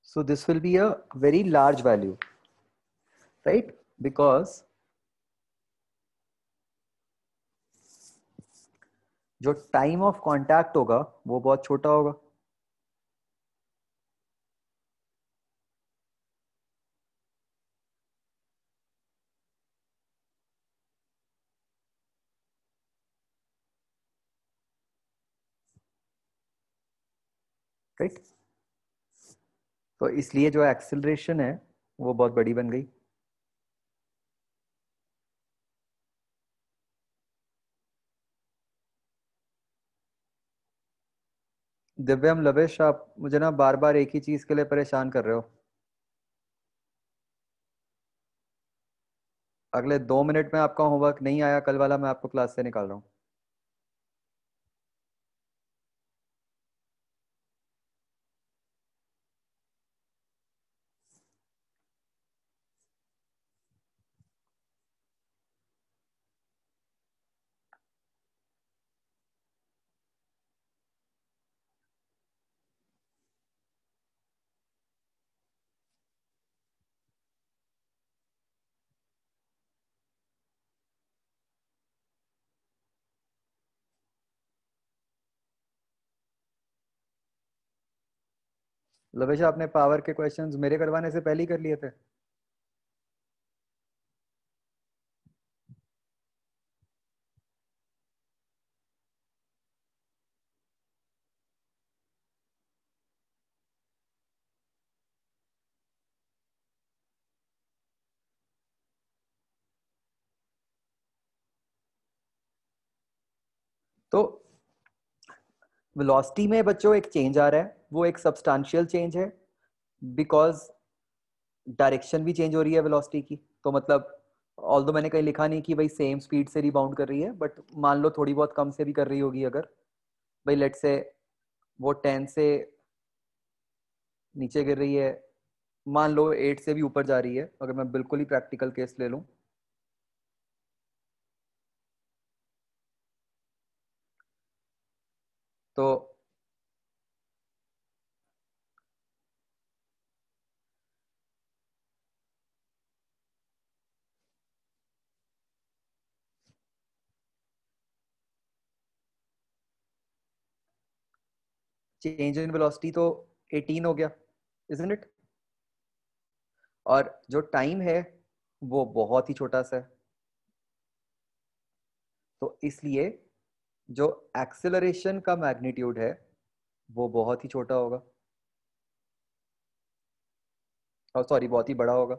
So this will be a very large value, right? Because जो टाइम ऑफ कांटेक्ट होगा वो बहुत छोटा होगा। राइट, तो इसलिए जो एक्सेलरेशन है वो बहुत बड़ी बन गई। दिव्यम, लवेश, आप मुझे ना बार बार एक ही चीज के लिए परेशान कर रहे हो। अगले 2 मिनट में आपका होमवर्क नहीं आया कल वाला, मैं आपको क्लास से निकाल रहा हूँ। लवेश, आपने पावर के क्वेश्चंस मेरे करवाने से पहले ही कर लिए थे। तो वेलोसिटी में बच्चों एक चेंज आ रहा है, वो एक सब्सटेंशियल चेंज है, बिकॉज डायरेक्शन भी चेंज हो रही है वेलोसिटी की। तो मतलब ऑल्दो मैंने कहीं लिखा नहीं कि भाई सेम स्पीड से रिबाउंड कर रही है, बट मान लो थोड़ी बहुत कम से भी कर रही होगी अगर, भाई लेट से वो 10 से नीचे गिर रही है, मान लो 8 से भी ऊपर जा रही है, अगर मैं बिल्कुल ही प्रैक्टिकल केस ले लूं, तो चेंज इन वेलोसिटी तो 18 हो गया, इजंट इट? और जो टाइम है वो बहुत ही छोटा सा है, तो इसलिए जो एक्सेलरेशन का मैग्नीट्यूड है वो बहुत ही छोटा होगा, और सॉरी बहुत ही बड़ा होगा।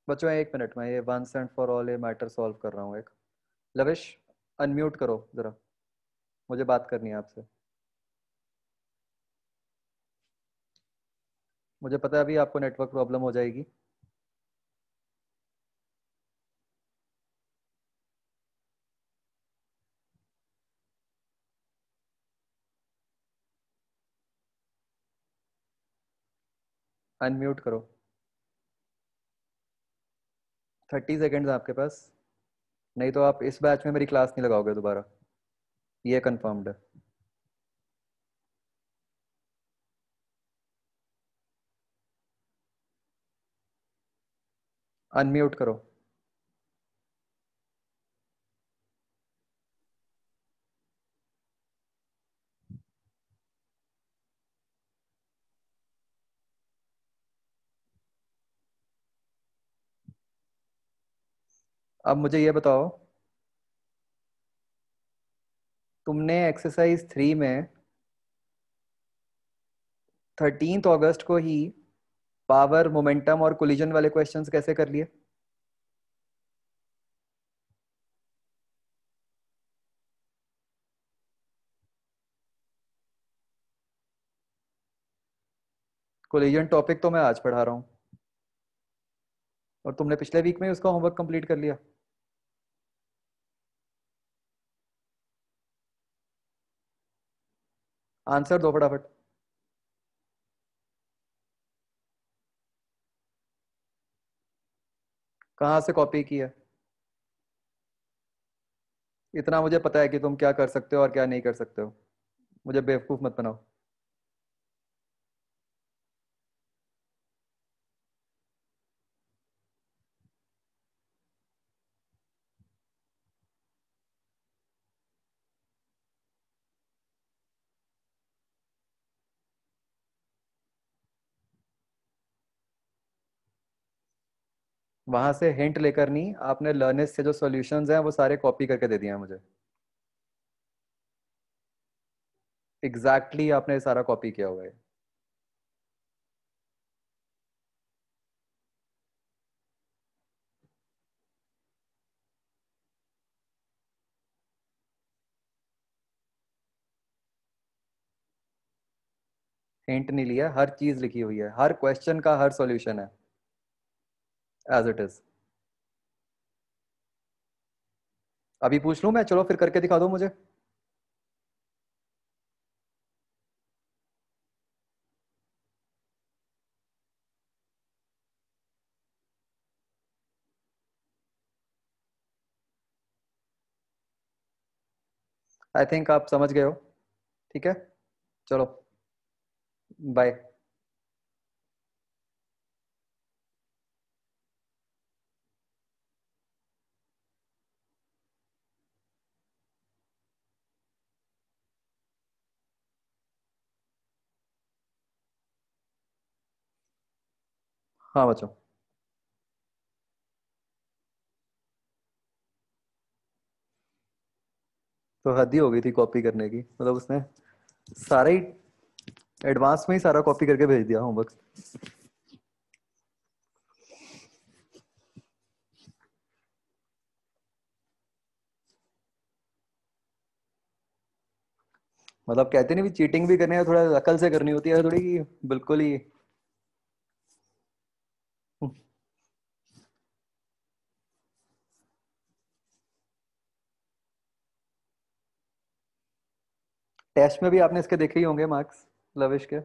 बच्चों 1 मिनट में ये वंस एंड फॉर ऑल ये मैटर सॉल्व कर रहा हूँ एक। लविश, अनम्यूट करो जरा, मुझे बात करनी है आपसे। मुझे पता है अभी आपको नेटवर्क प्रॉब्लम हो जाएगी। अनम्यूट करो। 30 सेकेंड्स आपके पास, नहीं तो आप इस बैच में मेरी क्लास नहीं लगाओगे दोबारा, ये कंफर्म्ड है। अनम्यूट करो। अब मुझे ये बताओ, तुमने एक्सरसाइज 3 में 13 अगस्त को ही पावर, मोमेंटम और कोलिजन वाले क्वेश्चंस कैसे कर लिए? कोलिजन टॉपिक तो मैं आज पढ़ा रहा हूँ, और तुमने पिछले वीक में ही उसका होमवर्क कंप्लीट कर लिया। आंसर दो फटाफट। कहाँ से कॉपी की है? इतना मुझे पता है कि तुम क्या कर सकते हो और क्या नहीं कर सकते हो। मुझे बेवकूफ मत बनाओ। वहां से हिंट लेकर नहीं, आपने लर्निस से जो सॉल्यूशंस हैं वो सारे कॉपी करके दे दिए हैं मुझे। एग्जैक्टली आपने सारा कॉपी किया हुआ है। हिंट नहीं लिया, हर चीज लिखी हुई है, हर क्वेश्चन का हर सॉल्यूशन है एज इट इज। अभी पूछ लूं मैं? चलो फिर करके दिखा दो मुझे। आई थिंक आप समझ गए हो। ठीक है, चलो बाय। हाँ बच्चों। तो हद ही हो गई थी कॉपी करने की, मतलब उसने सारा ही एडवांस में ही सारा कॉपी करके भेज दिया होमवर्क। मतलब कहते नहीं भी, चीटिंग भी करनी है थोड़ा अकल से करनी होती है, थोड़ी कि बिल्कुल ही। टेस्ट में भी आपने इसके देखे ही होंगे मार्क्स, लविश के।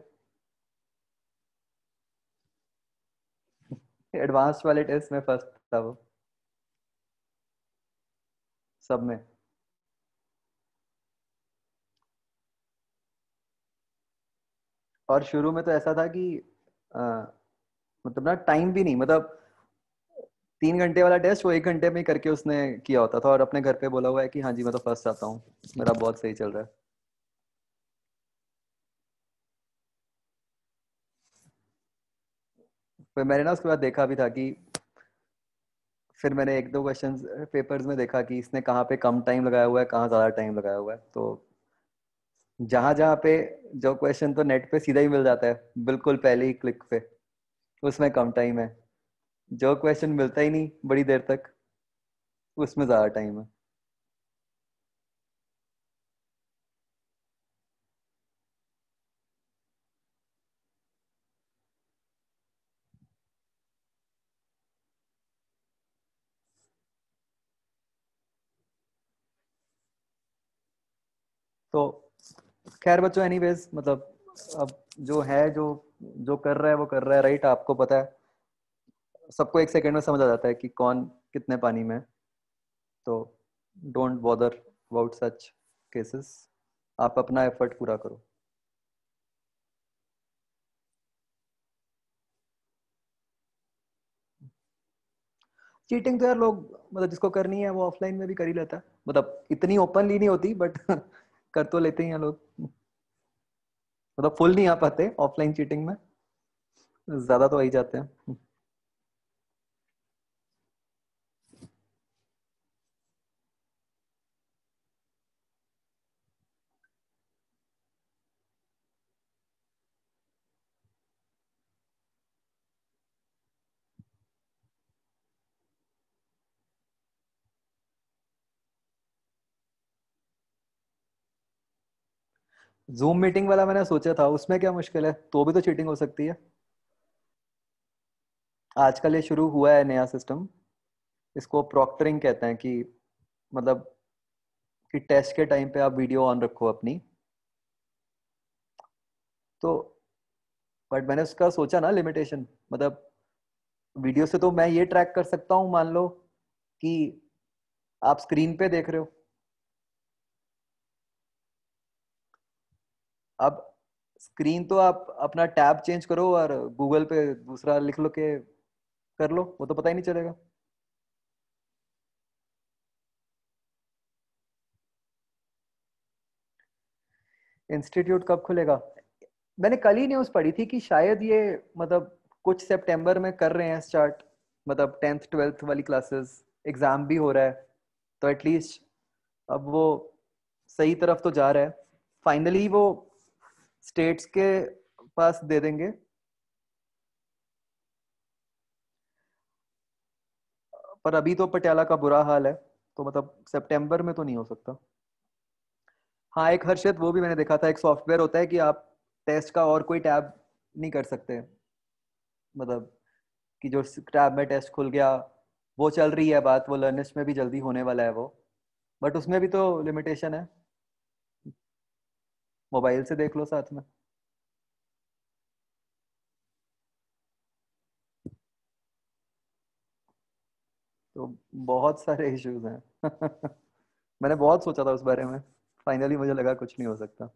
एडवांस वाले टेस्ट में फर्स्ट था वो, सब में। और शुरू में तो ऐसा था कि अ, मतलब ना टाइम भी नहीं, मतलब 3 घंटे वाला टेस्ट वो 1 घंटे में ही करके उसने किया होता था, और अपने घर पे बोला हुआ है कि हाँ जी मैं तो फर्स्ट आता हूँ, मेरा बहुत सही चल रहा है। फिर मैंने ना उसके बाद देखा भी था कि, फिर मैंने एक दो क्वेश्चंस पेपर्स में देखा कि इसने कहाँ पे कम टाइम लगाया हुआ है, कहाँ ज़्यादा टाइम लगाया हुआ है। तो जहाँ जहाँ पे जो क्वेश्चन तो नेट पे सीधा ही मिल जाता है बिल्कुल पहले ही क्लिक पे, उसमें कम टाइम है। जो क्वेश्चन मिलता ही नहीं बड़ी देर तक, उसमें ज़्यादा टाइम है। तो खैर बच्चों, एनीवेज मतलब अब जो है, जो जो कर रहा है वो कर रहा है, राइट? आपको पता है, सबको 1 सेकंड में समझ आ जाता है कि कौन कितने पानी में है। तो don't bother about such cases, आप अपना एफर्ट पूरा करो। चीटिंग तो यार लोग, मतलब जिसको करनी है वो ऑफलाइन में भी कर ही लेता है, मतलब इतनी ओपनली नहीं होती बट कर तो लेते ही हैं लोग। मतलब फुल नहीं आ पाते ऑफलाइन चीटिंग में, ज्यादा तो आ ही जाते हैं। जूम मीटिंग वाला मैंने सोचा था, उसमें क्या मुश्किल है? तो भी तो चीटिंग हो सकती है। आजकल ये शुरू हुआ है नया सिस्टम, इसको प्रॉक्टरिंग कहते हैं, कि मतलब कि टेस्ट के टाइम पे आप वीडियो ऑन रखो अपनी। तो बट मैंने उसका सोचा ना लिमिटेशन, मतलब वीडियो से तो मैं ये ट्रैक कर सकता हूँ, मान लो कि आप स्क्रीन पे देख रहे हो। अब स्क्रीन तो आप अपना टैब चेंज करो और गूगल पे दूसरा लिख लो के कर लो, वो तो पता ही नहीं चलेगा। इंस्टीट्यूट कब खुलेगा? मैंने कल ही न्यूज़ पढ़ी थी कि शायद ये मतलब कुछ सितंबर में कर रहे हैं स्टार्ट, मतलब 10th 12th वाली क्लासेस, एग्जाम भी हो रहा है, तो एटलीस्ट अब वो सही तरफ तो जा रहा है। फाइनली वो स्टेट्स के पास दे देंगे। पर अभी तो पटियाला का बुरा हाल है, तो मतलब सितंबर में तो नहीं हो सकता। हाँ, एक हर्षित वो भी मैंने देखा था, एक सॉफ्टवेयर होता है कि आप टेस्ट का और कोई टैब नहीं कर सकते, मतलब कि जो टैब में टेस्ट खुल गया वो चल रही है बात, वो लर्निस्ट में भी जल्दी होने वाला है वो, बट उसमें भी तो लिमिटेशन है, मोबाइल से देख लो साथ में। तो बहुत सारे इश्यूज हैं। मैंने बहुत सोचा था उस बारे में, फाइनली मुझे लगा कुछ नहीं हो सकता।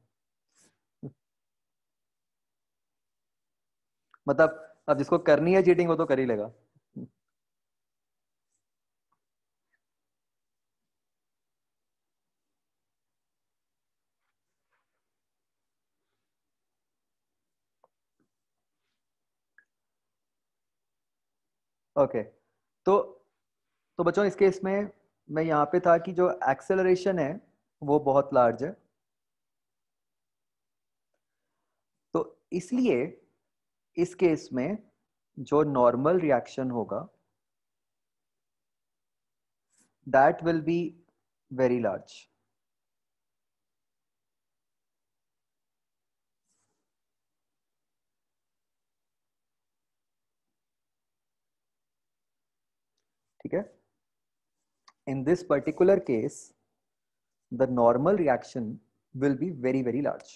मतलब अब जिसको करनी है चीटिंग वो तो कर ही लेगा। ओके, तो तो बच्चों इस केस में मैं यहाँ पे था कि जो एक्सेलरेशन है वो बहुत लार्ज है, तो इसलिए इस केस में जो नॉर्मल रिएक्शन होगा that will be very large. ठीक है, in this particular case the normal reaction will be very very large.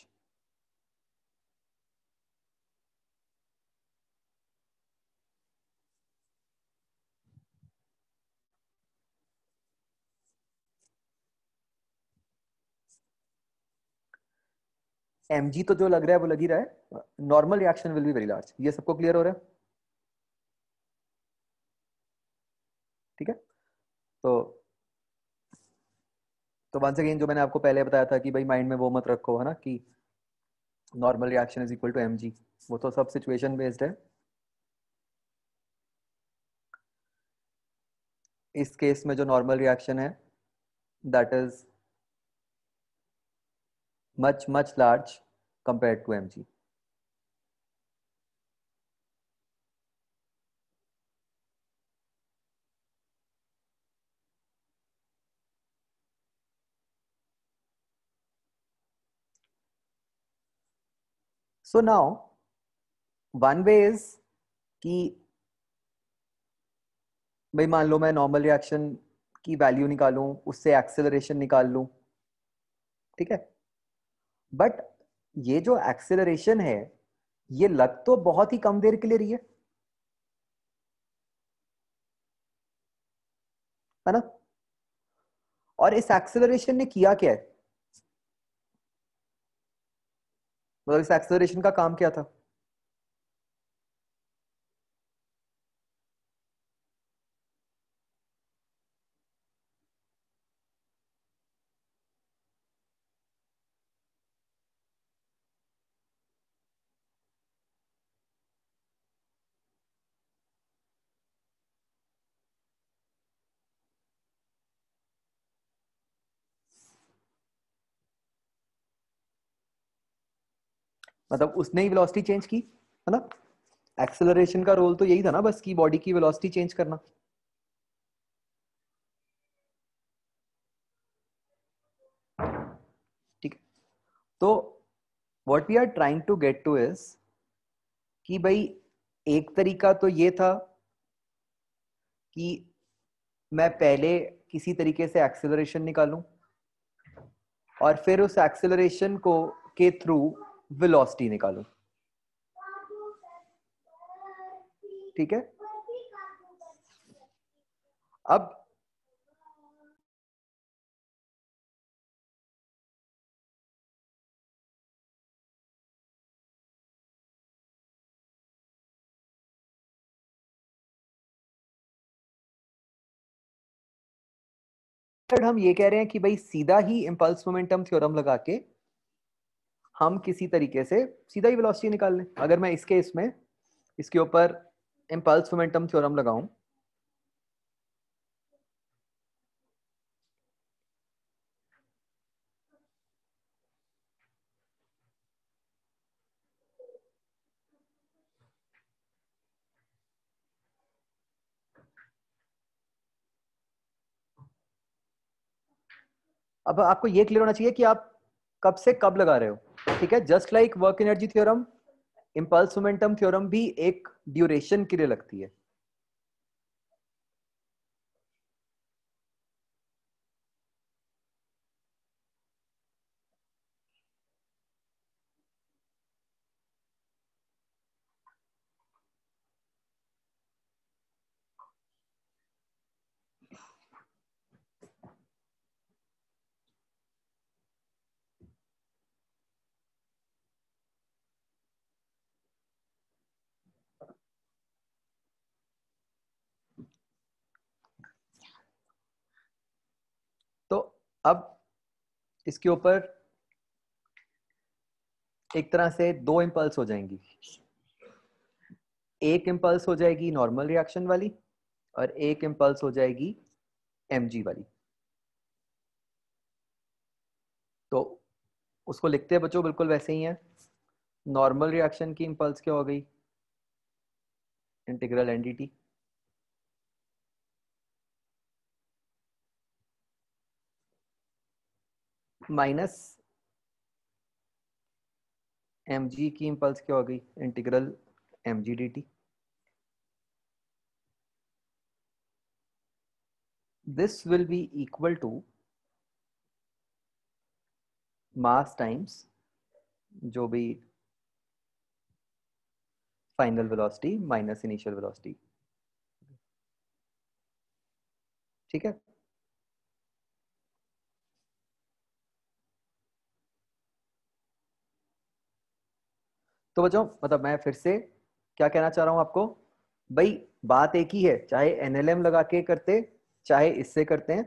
mg तो जो लग रहा है वो लग ही रहा है, normal reaction will be very large. ये सबको क्लियर हो रहा है? ठीक है, तो वंस अगेन जो मैंने आपको पहले बताया था कि भाई माइंड में वो मत रखो, है ना, कि normal reaction is equal to mg, वो तो सब सिचुएशन बेस्ड है। इस केस में जो नॉर्मल रिएक्शन है that is much large compared to mg. So now one way is कि भाई मान लो मैं नॉर्मल रिएक्शन की वैल्यू निकालूं, उससे एक्सेलरेशन निकाल लूं, ठीक है, बट ये जो एक्सेलरेशन है ये लग तो बहुत ही कम देर के लिए रही है ना? और इस एक्सेलरेशन ने किया क्या है, मतलब इस एक्सेलरेशन का काम क्या था? मतलब उसने ही वेलोसिटी चेंज की, है ना? एक्सेलरेशन का रोल तो यही था ना, बस की बॉडी की वेलोसिटी चेंज करना। ठीक है, तो what we are trying to get to is कि भाई एक तरीका तो ये था कि मैं पहले किसी तरीके से एक्सेलरेशन निकालूं और फिर उस एक्सेलरेशन को के थ्रू वेलोसिटी निकालूं। ठीक है, अब हम ये कह रहे हैं कि भाई सीधा ही इम्पल्स मोमेंटम थ्योरम लगा के हम किसी तरीके से सीधा ही वेलोसिटी निकाल लें। अगर मैं इसके इसमें इसके ऊपर इम्पल्स मोमेंटम थ्योरम लगाऊं, अब आपको ये क्लियर होना चाहिए कि आप कब से कब लगा रहे हो। ठीक है, just like work energy theorem, impulse momentum theorem भी एक ड्यूरेशन के लिए लगती है। तो अब इसके ऊपर एक तरह से दो इम्पल्स हो जाएंगी। एक इम्पल्स हो जाएगी नॉर्मल रिएक्शन वाली और एक इम्पल्स हो जाएगी एमजी वाली। तो उसको लिखते हैं बच्चों बिल्कुल वैसे ही है। नॉर्मल रिएक्शन की इम्पल्स क्या हो गई, इंटीग्रल एनडीटी, माइनस एमजी की इम्पल्स क्या हो गई, integral M G D T. This will be equal to mass times जो भी final velocity minus initial velocity. ठीक है, तो बच्चों मतलब मैं फिर से क्या कहना चाह रहा हूं आपको, भाई बात एक ही है, चाहे एनएलएम लगा के करते चाहे इससे करते हैं,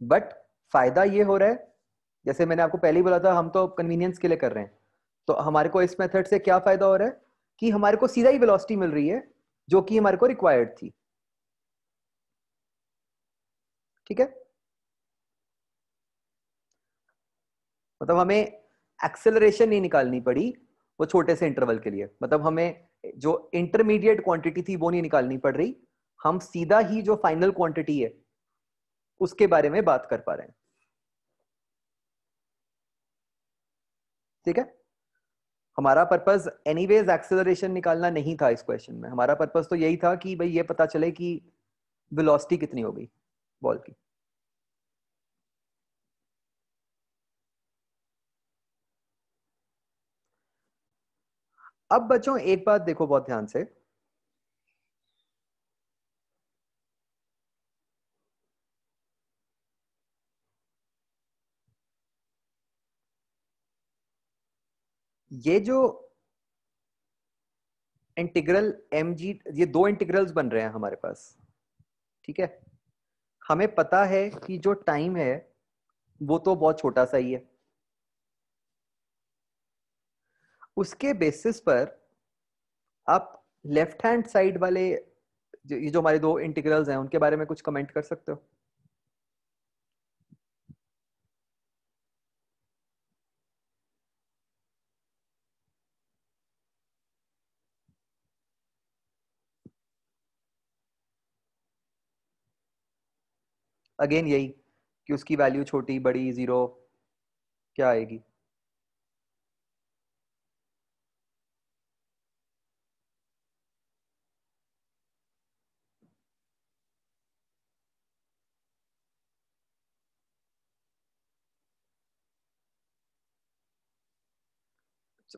बट फायदा ये हो रहा है, जैसे मैंने आपको पहले ही बोला था हम तो कन्वीनियंस के लिए कर रहे हैं, तो हमारे को इस मेथड से क्या फायदा हो रहा है कि हमारे को सीधा ही वेलोसिटी मिल रही है जो कि हमारे को रिक्वायर्ड थी। ठीक है, मतलब हमें एक्सेलरेशन नहीं निकालनी पड़ी वो छोटे से इंटरवल के लिए, मतलब हमें जो इंटरमीडिएट क्वांटिटी थी वो नहीं निकालनी पड़ रही, हम सीधा ही जो फाइनल क्वांटिटी है उसके बारे में बात कर पा रहे हैं। ठीक है, हमारा पर्पस एनीवेज एक्सेलरेशन निकालना नहीं था इस क्वेश्चन में, हमारा पर्पस तो यही था कि भाई ये पता चले कि वेलोसिटी कितनी हो गई बॉल की। अब बच्चों एक बात देखो बहुत ध्यान से, ये जो इंटीग्रल एम जी, ये दो इंटीग्रल्स बन रहे हैं हमारे पास। ठीक है, हमें पता है कि जो टाइम है वो तो बहुत छोटा सा ही है, उसके बेसिस पर आप लेफ्ट हैंड साइड वाले ये जो हमारे दो इंटीग्रल्स हैं उनके बारे में कुछ कमेंट कर सकते हो। अगेन यही कि उसकी वैल्यू छोटी बड़ी जीरो क्या आएगी।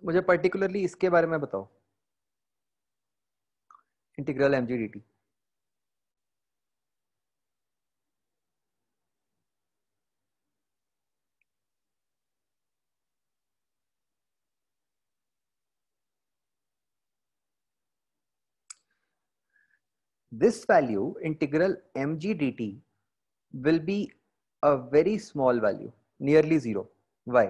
मुझे पर्टिकुलरली इसके बारे में बताओ, integral M G D T. this value integral mg dt will be a very small value, nearly zero. Why?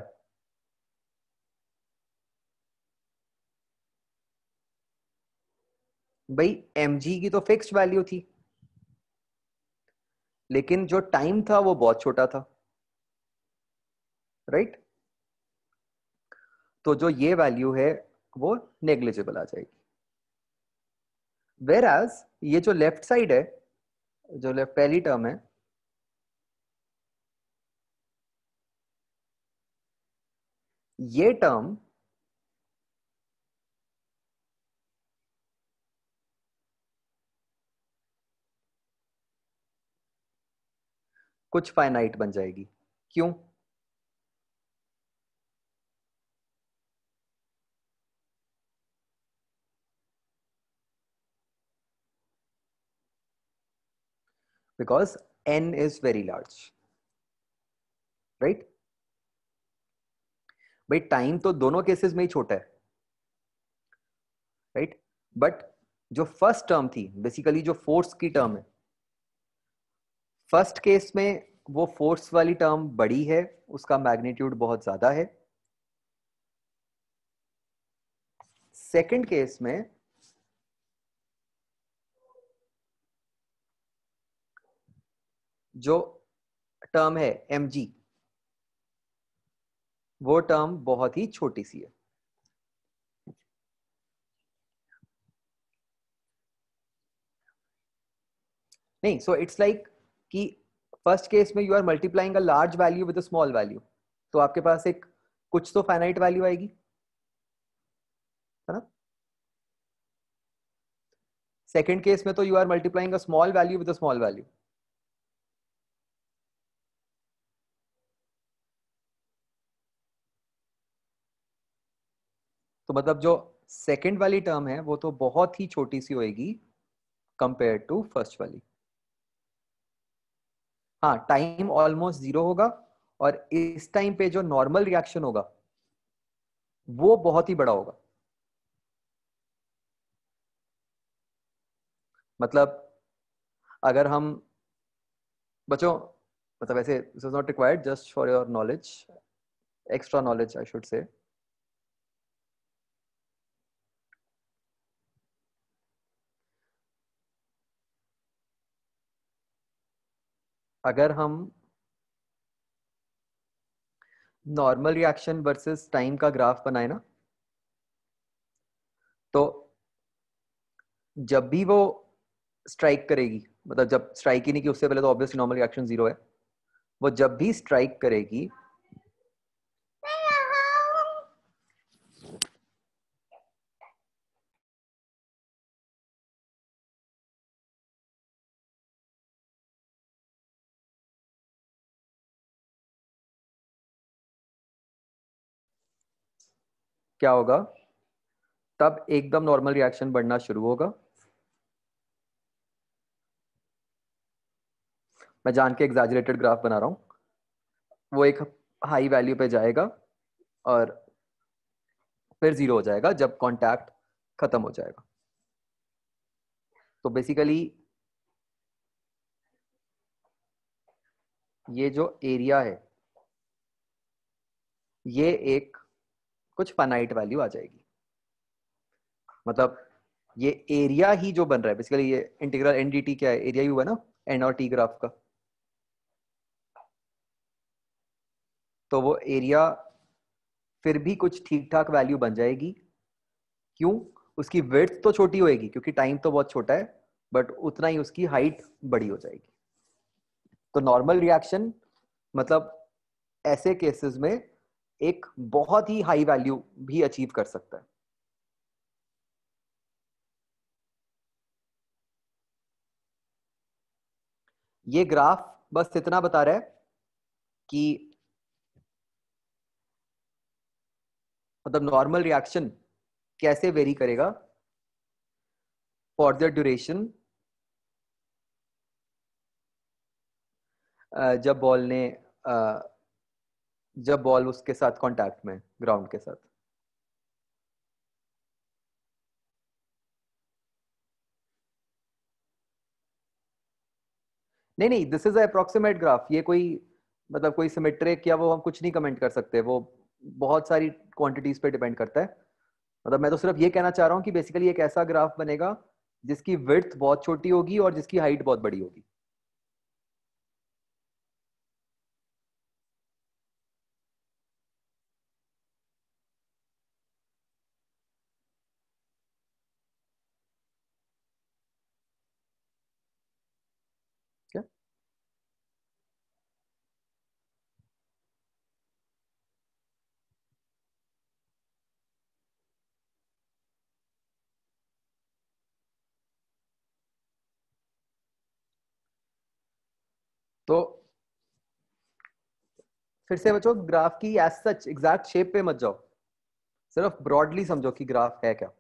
भाई mg की तो फिक्स्ड वैल्यू थी, लेकिन जो टाइम था वो बहुत छोटा था, राइट? तो जो ये वैल्यू है वो नेग्लिजिबल आ जाएगी। वेर एज ये जो लेफ्ट साइड है, जो लेफ्ट पहली टर्म है, ये टर्म कुछ फाइनाइट बन जाएगी। क्यों? Because n is very large, right? भाई टाइम तो दोनों केसेस में ही छोटा है, राइट? बट जो फर्स्ट टर्म थी, बेसिकली जो फोर्स की टर्म है, फर्स्ट केस में वो फोर्स वाली टर्म बड़ी है, उसका मैग्नीट्यूड बहुत ज्यादा है। सेकंड केस में जो टर्म है mg, वो टर्म बहुत ही छोटी सी है। नहीं, सो इट्स लाइक कि फर्स्ट केस में you are multiplying a large value with a small value, तो आपके पास एक कुछ तो फाइनाइट वैल्यू आएगी, है ना? सेकंड केस में तो you are multiplying a small value with a small value. तो मतलब जो सेकंड वाली टर्म है वो तो बहुत ही छोटी सी होएगी कंपेयर टू फर्स्ट वाली। हाँ, टाइम ऑलमोस्ट जीरो होगा, और इस टाइम पे जो नॉर्मल रिएक्शन होगा वो बहुत ही बड़ा होगा। मतलब अगर हम बच्चों, मतलब ऐसे this is not required, just for your knowledge, extra knowledge I should say, अगर हम नॉर्मल रिएक्शन वर्सेस टाइम का ग्राफ बनाए ना, तो जब भी वो स्ट्राइक करेगी, मतलब जब स्ट्राइक ही नहीं की उससे पहले तो ऑब्वियसली नॉर्मल रिएक्शन जीरो है, वो जब भी स्ट्राइक करेगी क्या होगा? तब एकदम नॉर्मल रिएक्शन बढ़ना शुरू होगा। मैं जान के एग्जैजरेटेड ग्राफ बना रहा हूं। वो एक हाई वैल्यू पे जाएगा और फिर जीरो हो जाएगा जब कांटेक्ट खत्म हो जाएगा। तो बेसिकली ये जो एरिया है, ये एक कुछ फाइनाइट वैल्यू आ जाएगी। मतलब ये एरिया ही जो बन रहा है, बेसिकली ये इंटीग्रल एन डी टी क्या है? एरिया ही हुआ ना एन और टी ग्राफ का। तो वो एरिया फिर भी कुछ ठीक ठाक वैल्यू बन जाएगी। क्यों? उसकी विड्थ तो छोटी होएगी क्योंकि टाइम तो बहुत छोटा है, बट उतना ही उसकी हाइट बड़ी हो जाएगी। तो नॉर्मल रिएक्शन मतलब ऐसे केसेस में एक बहुत ही हाई वैल्यू भी अचीव कर सकता है। ये ग्राफ बस इतना बता रहा है कि मतलब नॉर्मल रिएक्शन कैसे वेरी करेगा फॉर द ड्यूरेशन जब बॉल ने जब बॉल उसके साथ कांटेक्ट में, ग्राउंड के साथ। नहीं नहीं, दिस इज अप्रोक्सीमेट ग्राफ, ये कोई मतलब कोई सिमेट्रिक या वो हम कुछ नहीं कमेंट कर सकते, वो बहुत सारी क्वांटिटीज पे डिपेंड करता है। मतलब मैं तो सिर्फ ये कहना चाह रहा हूँ कि बेसिकली एक ऐसा ग्राफ बनेगा जिसकी विड्थ बहुत छोटी होगी और जिसकी हाइट बहुत बड़ी होगी। क्या? तो फिर से बच्चों, ग्राफ की एज सच एग्जैक्ट शेप पे मत जाओ, सिर्फ ब्रॉडली समझो कि ग्राफ है क्या।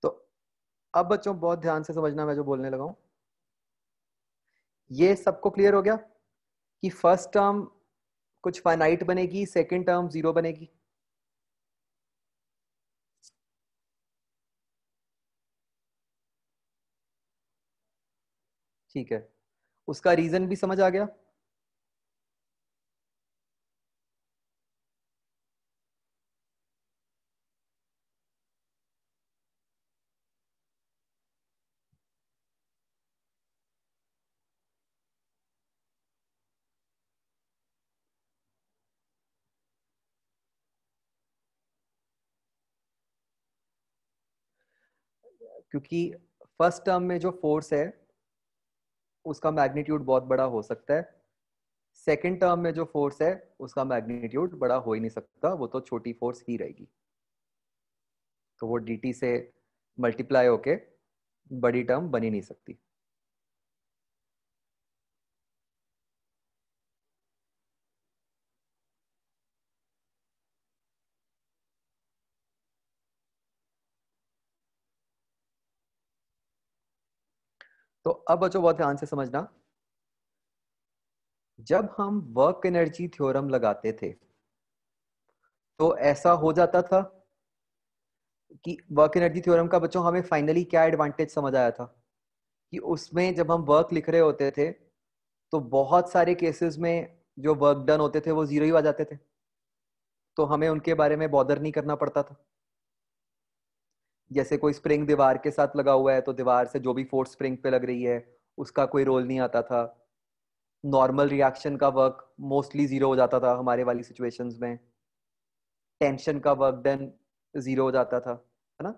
तो अब बच्चों बहुत ध्यान से समझना मैं जो बोलने लगा हूं। ये सबको क्लियर हो गया कि फर्स्ट टर्म कुछ फाइनाइट बनेगी, सेकंड टर्म जीरो बनेगी। ठीक है, उसका रीजन भी समझ आ गया। क्योंकि फर्स्ट टर्म में जो फोर्स है उसका मैग्नीट्यूड बहुत बड़ा हो सकता है, सेकंड टर्म में जो फोर्स है उसका मैग्नीट्यूड बड़ा हो ही नहीं सकता, वो तो छोटी फोर्स ही रहेगी। तो वो dt से मल्टीप्लाई होके बड़ी टर्म बन ही नहीं सकती। तो अब बच्चों बहुत ध्यान से समझना, जब हम वर्क एनर्जी थ्योरम लगाते थे तो ऐसा हो जाता था कि वर्क एनर्जी थ्योरम का बच्चों हमें फाइनली क्या एडवांटेज समझ आया था कि उसमें जब हम वर्क लिख रहे होते थे तो बहुत सारे केसेस में जो वर्क डन होते थे वो जीरो ही आ जाते थे, तो हमें उनके बारे में बॉदर नहीं करना पड़ता था। जैसे कोई स्प्रिंग दीवार के साथ लगा हुआ है तो दीवार से जो भी फोर्स स्प्रिंग पे लग रही है उसका कोई रोल नहीं आता था। नॉर्मल रिएक्शन का वर्क मोस्टली जीरो हो जाता था हमारे वाली सिचुएशंस में। टेंशन का वर्क डन जीरो हो जाता था, है ना।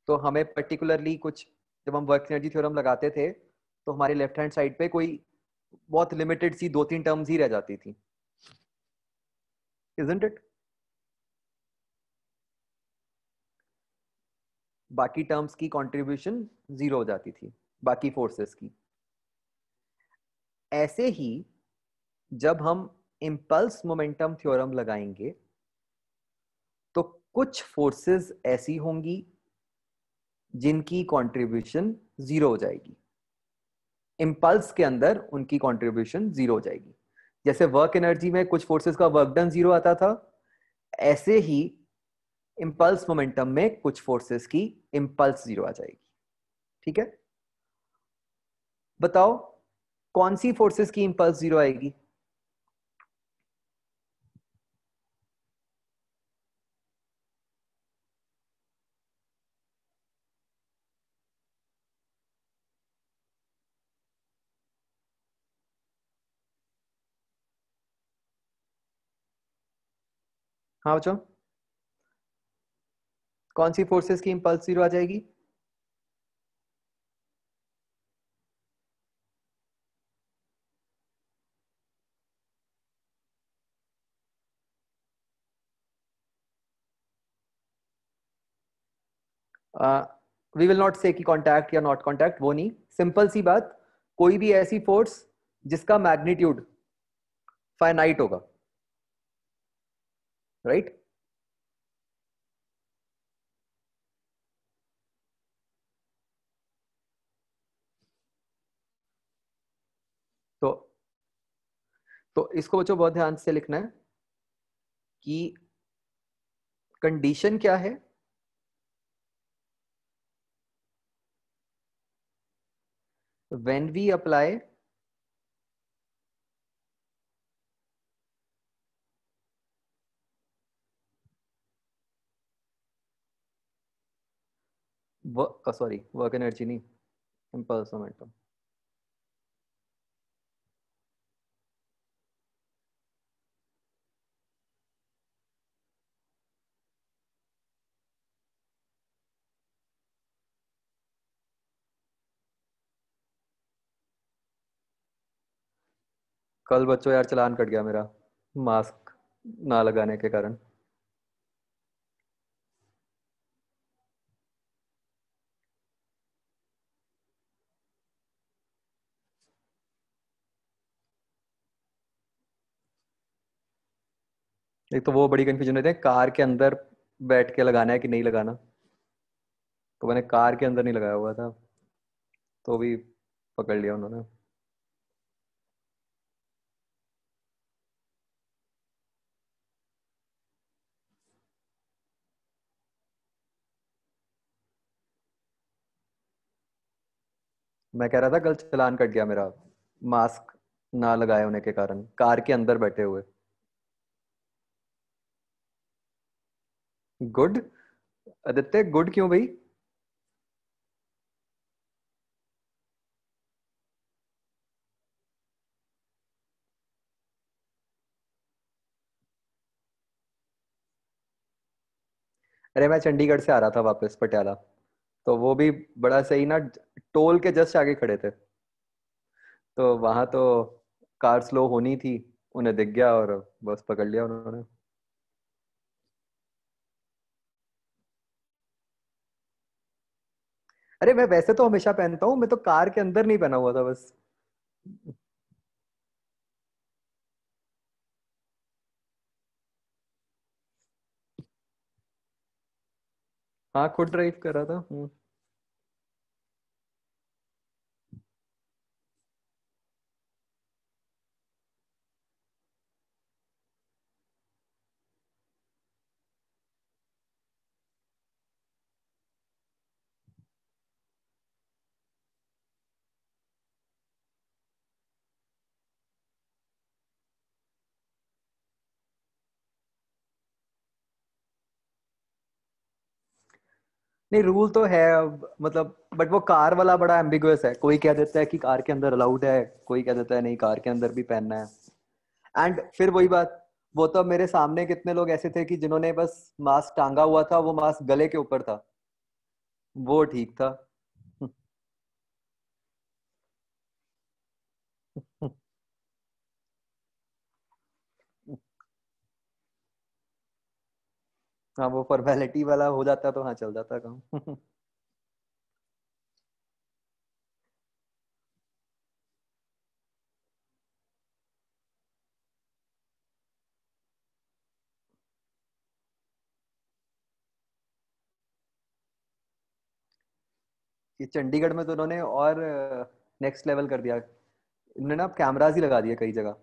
तो हमें पर्टिकुलरली कुछ, जब हम वर्क एनर्जी थ्योरम लगाते थे तो हमारे लेफ्ट हैंड साइड पे कोई बहुत लिमिटेड सी दो तीन टर्म्स ही रह जाती थी, इजंट इट। बाकी टर्म्स की कंट्रीब्यूशन जीरो हो जाती थी, बाकी फोर्सेस की। ऐसे ही जब हम इम्पल्स मोमेंटम थ्योरम लगाएंगे तो कुछ फोर्सेस ऐसी होंगी जिनकी कंट्रीब्यूशन जीरो हो जाएगी, इम्पल्स के अंदर उनकी कंट्रीब्यूशन जीरो हो जाएगी। जैसे वर्क एनर्जी में कुछ फोर्सेस का वर्क डन जीरो आता था, ऐसे ही इम्पल्स मोमेंटम में कुछ फोर्सेस की इम्पल्स जीरो आ जाएगी। ठीक है, बताओ कौन सी फोर्सेस की इम्पल्स जीरो आएगी। हाँ बच्चों, कौन सी फोर्सेस की इम्पल्स जीरो आ जाएगी। वी विल नॉट से कि कांटेक्ट या नॉट कांटेक्ट, वो नहीं, सिंपल सी बात, कोई भी ऐसी फोर्स जिसका मैग्नीट्यूड फाइनाइट होगा, राइट? तो इसको बच्चों बहुत ध्यान से लिखना है कि कंडीशन क्या है। When we apply sorry, work energy नहीं, इम्पल्स मोमेंटम। कल बच्चों यार चालान कट गया मेरा मास्क ना लगाने के कारण। एक तो वो बड़ी कंफ्यूजन रहती है, कार के अंदर बैठ के लगाना है कि नहीं लगाना। तो मैंने कार के अंदर नहीं लगाया हुआ था, तो भी पकड़ लिया उन्होंने। मैं कह रहा था कल चालान कट गया मेरा मास्क ना लगाए होने के कारण, कार के अंदर बैठे हुए। गुड। आदित्य गुड क्यों भाई? अरे मैं चंडीगढ़ से आ रहा था वापस पटियाला, तो वो भी बड़ा सही ना, टोल के जस्ट आगे खड़े थे। तो वहां तो कार स्लो होनी थी, उन्हें दिख गया और बस पकड़ लिया उन्होंने। अरे मैं वैसे तो हमेशा पहनता हूँ, मैं तो कार के अंदर नहीं पहना हुआ था बस। हाँ खुद ड्राइव कर रहा था। नहीं रूल तो है अब, मतलब बट वो कार वाला बड़ा एम्बिगुअस है, कोई कह देता है कि कार के अंदर अलाउड है, कोई कह देता है नहीं कार के अंदर भी पहनना है। एंड फिर वही बात, वो तो मेरे सामने कितने लोग ऐसे थे कि जिन्होंने बस मास्क टांगा हुआ था, वो मास्क गले के ऊपर था, वो ठीक था। हाँ वो फॉर्मेलिटी वाला हो जाता तो हाँ चल जाता काम। ये चंडीगढ़ में तो उन्होंने और नेक्स्ट लेवल कर दिया, इन्होंने ना कैमरास ही लगा दिए कई जगह।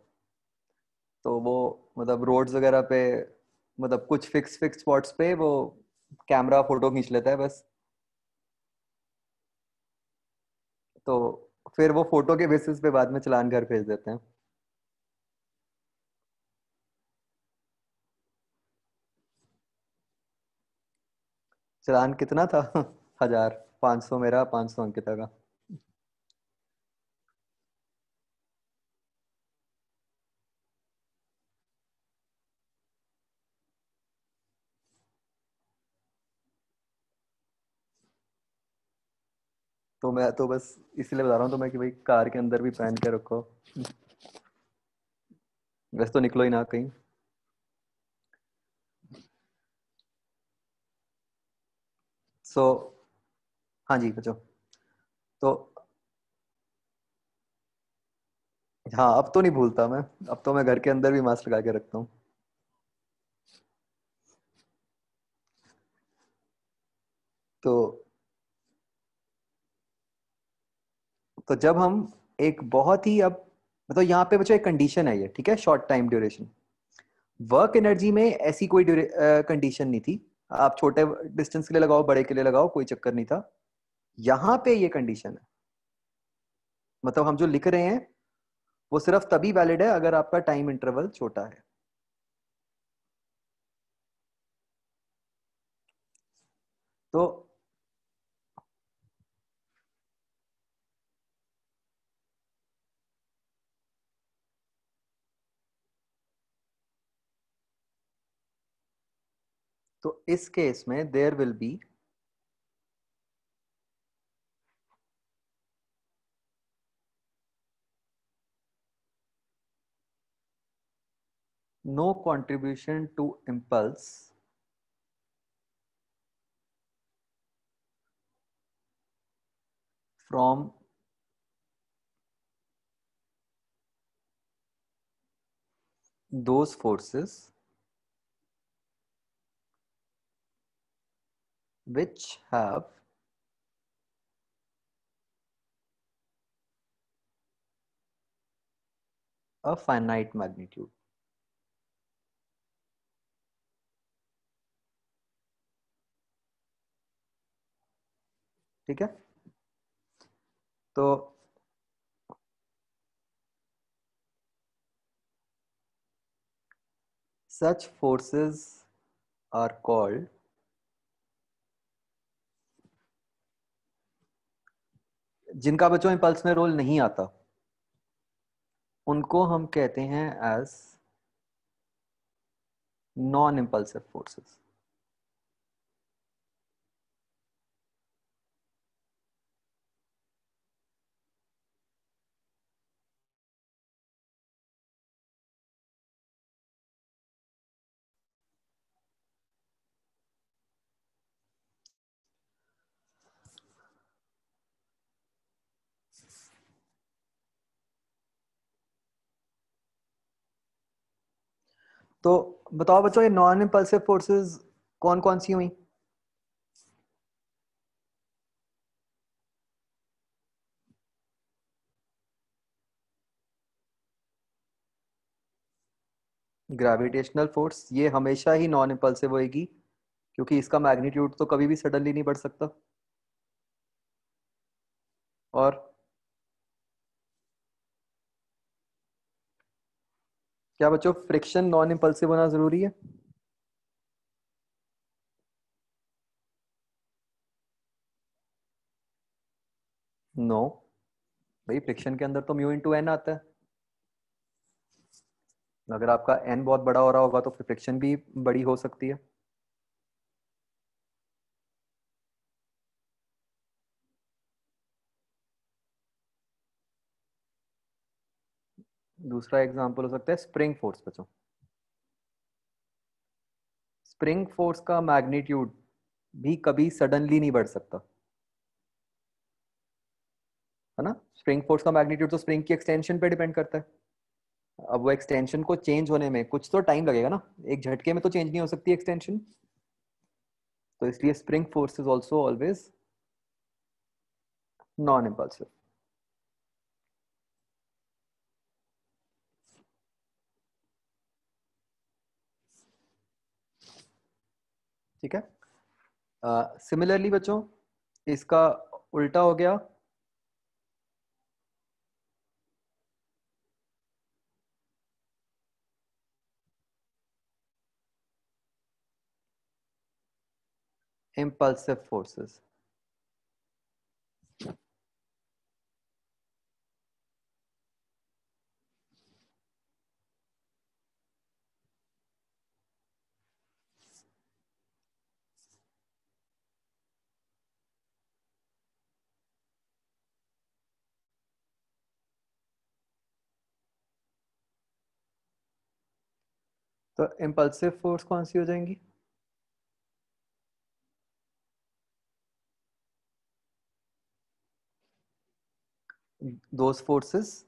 तो वो मतलब रोड्स वगैरह पे, मतलब कुछ फिक्स फिक्स स्पॉट्स पे वो कैमरा फोटो खींच लेता है बस। तो फिर वो फोटो के बेसिस पे बाद में चालान घर भेज देते हैं। चालान कितना था? 1000, 500 मेरा, 500 अंकिता का। तो मैं तो बस इसलिए बता रहा हूँ तुम्हें कि भाई कार के अंदर भी पहन के रखो, वैसे तो निकलो ही ना कहीं। सो हाँ जी बच्चों। तो हाँ, अब तो नहीं भूलता मैं। अब तो मैं घर के अंदर भी मास्क लगा के रखता हूँ। तो जब हम एक बहुत ही, अब मतलब यहाँ पे बच्चों एक कंडीशन है ये, ठीक है, short time duration. Work energy में ऐसी कोई कंडीशन नहीं थी। आप छोटे डिस्टेंस के लिए लगाओ, बड़े के लिए लगाओ, कोई चक्कर नहीं था। यहाँ पे ये कंडीशन है। मतलब हम जो लिख रहे हैं वो सिर्फ तभी वैलिड है अगर आपका टाइम इंटरवल छोटा है। तो इस केस में there will be no contribution to impulse from those forces which have a finite magnitude। ठीक है। तो such forces are called, जिनका बच्चों impulse में रोल नहीं आता उनको हम कहते हैं as नॉन impulsive forces। तो बताओ बच्चों, ये नॉन impulsive forces कौन कौन सी हुई? ग्रेविटेशनल फोर्स ये हमेशा ही नॉन impulsive होएगी, क्योंकि इसका मैग्नीट्यूड तो कभी भी सडनली नहीं बढ़ सकता। और क्या बच्चों फ्रिक्शन नॉन impulsive होना जरूरी है? नो भाई, फ्रिक्शन के अंदर तो म्यू इंटू एन आता है। अगर आपका एन बहुत बड़ा हो रहा होगा तो फिर फ्रिक्शन भी बड़ी हो सकती है। दूसरा एग्जांपल हो सकता है स्प्रिंग फोर्स बच्चों। स्प्रिंग फोर्स का मैग्नीट्यूड भी कभी सडनली नहीं बढ़ सकता, है ना। स्प्रिंग फोर्स का मैग्नीट्यूड तो स्प्रिंग की एक्सटेंशन पे डिपेंड करता है। अब वो एक्सटेंशन को चेंज होने में कुछ तो टाइम लगेगा ना, एक झटके में तो चेंज नहीं हो सकती एक्सटेंशन। तो इसलिए spring force is also always non impulsive. ठीक है। सिमिलरली बच्चों, इसका उल्टा हो गया impulsive forces। तो impulsive फोर्स कौन सी हो जाएंगी? those forces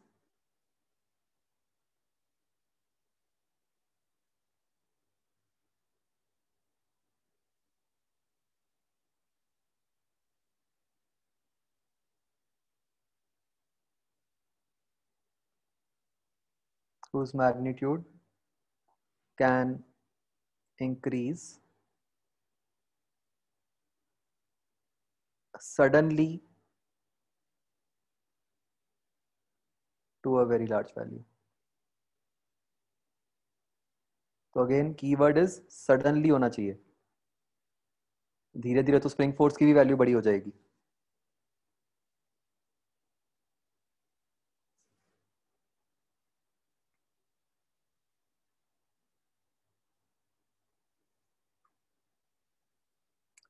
whose magnitude can increase suddenly to a very large value. तो अगेन कीवर्ड इज सडनली होना चाहिए. धीरे धीरे तो स्प्रिंग फोर्स की भी वैल्यू बड़ी हो जाएगी.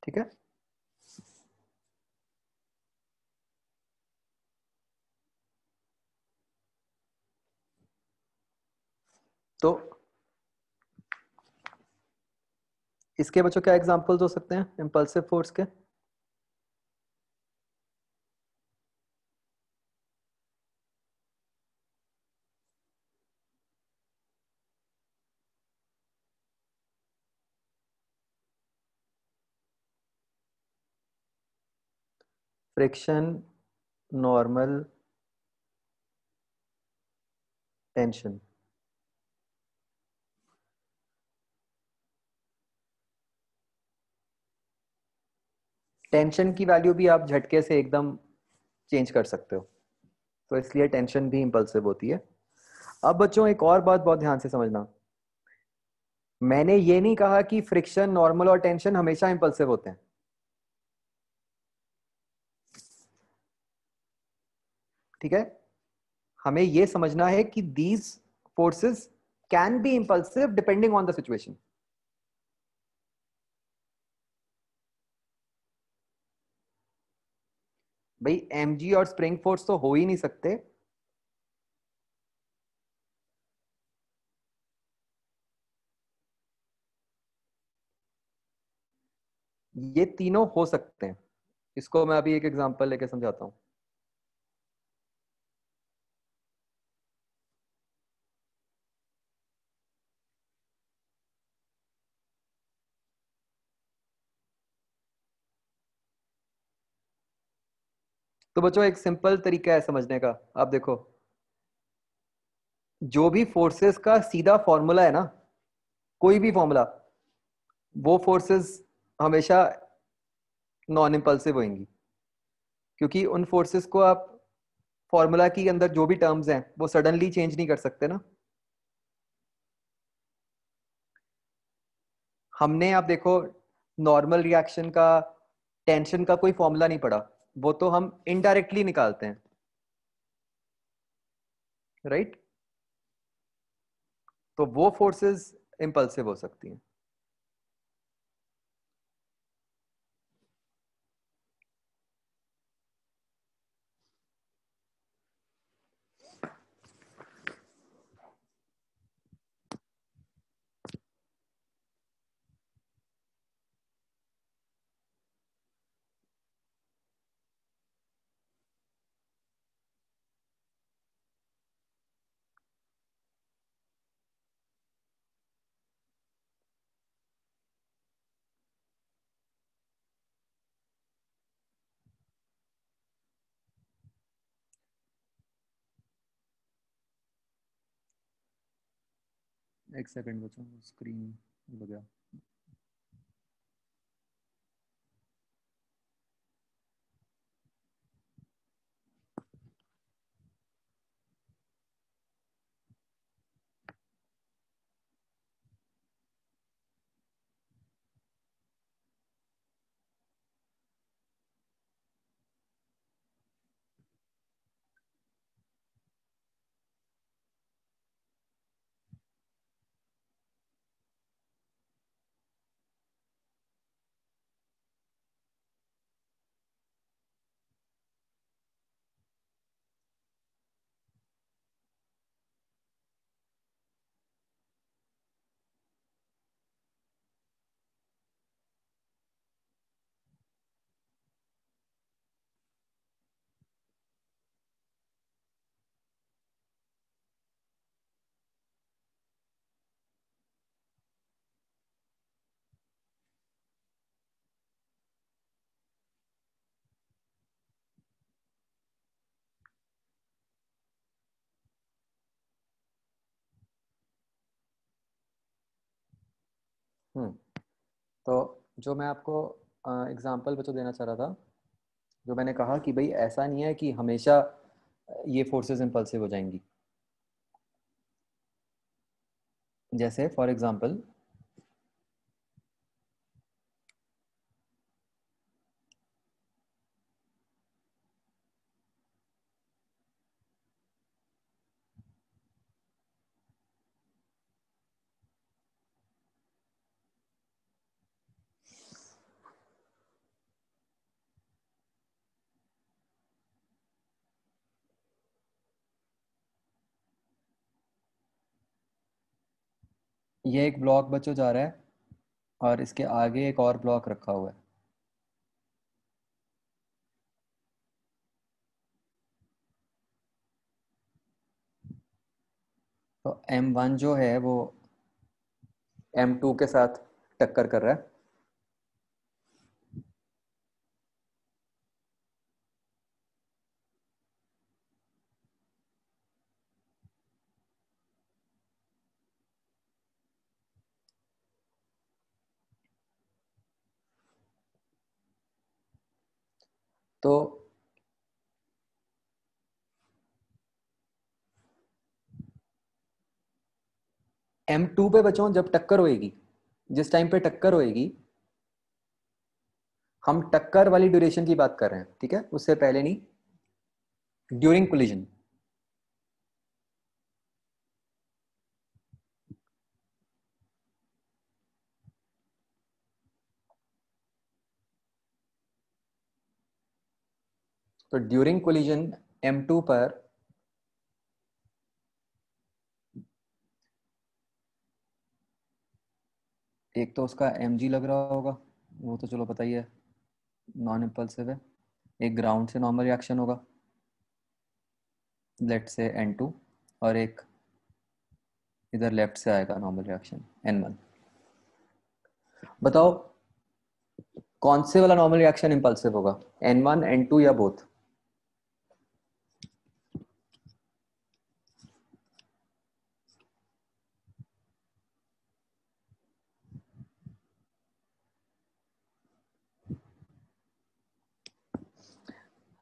ठीक है. तो इसके बच्चों क्या एग्जांपल्स हो सकते हैं इंपल्सिव फोर्स के? Friction, normal, tension. टेंशन की वैल्यू भी आप झटके से एकदम चेंज कर सकते हो, तो इसलिए टेंशन भी इंपल्सिव होती है. अब बच्चों एक और बात बहुत ध्यान से समझना. मैंने ये नहीं कहा कि फ्रिक्शन, नॉर्मल और टेंशन हमेशा इंपल्सिव होते हैं. ठीक है. हमें यह समझना है कि these forces can be impulsive depending on the situation. भाई mg और स्प्रिंग फोर्स तो हो ही नहीं सकते. ये तीनों हो सकते हैं. इसको मैं अभी एक एग्जांपल लेके समझाता हूं. तो बच्चों एक सिंपल तरीका है समझने का. आप देखो, जो भी फोर्सेस का सीधा फॉर्मूला है ना, कोई भी फॉर्मूला, वो फोर्सेस हमेशा नॉन इंपल्सिव होंगी, क्योंकि उन फोर्सेस को आप फॉर्मूला के अंदर जो भी टर्म्स हैं वो सडनली चेंज नहीं कर सकते ना. हमने आप देखो नॉर्मल रिएक्शन का, टेंशन का कोई फॉर्मूला नहीं पढ़ा, वो तो हम इनडायरेक्टली निकालते हैं, राइट? तो वो फोर्सेस इंपल्सिव हो सकती हैं. एक सेकंड बच्चों, स्क्रीन हो गया. तो जो मैं आपको एग्जांपल बच्चों देना चाह रहा था, जो मैंने कहा कि भाई ऐसा नहीं है कि हमेशा ये फोर्सेस इंपल्सिव हो जाएंगी। जैसे फॉर एग्जांपल ये एक ब्लॉक बच्चों जा रहा है और इसके आगे एक और ब्लॉक रखा हुआ है। तो M1 जो है वो M2 के साथ टक्कर कर रहा है। तो M2 पे बच्चों जब टक्कर होएगी, जिस टाइम पे टक्कर होएगी, हम टक्कर वाली ड्यूरेशन की बात कर रहे हैं, ठीक है, उससे पहले नहीं, ड्यूरिंग कोलिजन। तो ड्यूरिंग कोलिजन M2 पर एक तो उसका mg लग रहा होगा, वो तो चलो पता ही है, नॉन इंपल्सिव है। एक ग्राउंड से नॉर्मल रिएक्शन होगा, लेट से N2, और एक इधर लेफ्ट से आएगा नॉर्मल रिएक्शन N1। बताओ कौन से वाला नॉर्मल रिएक्शन इंपल्सिव होगा, N1 N2 या बोथ?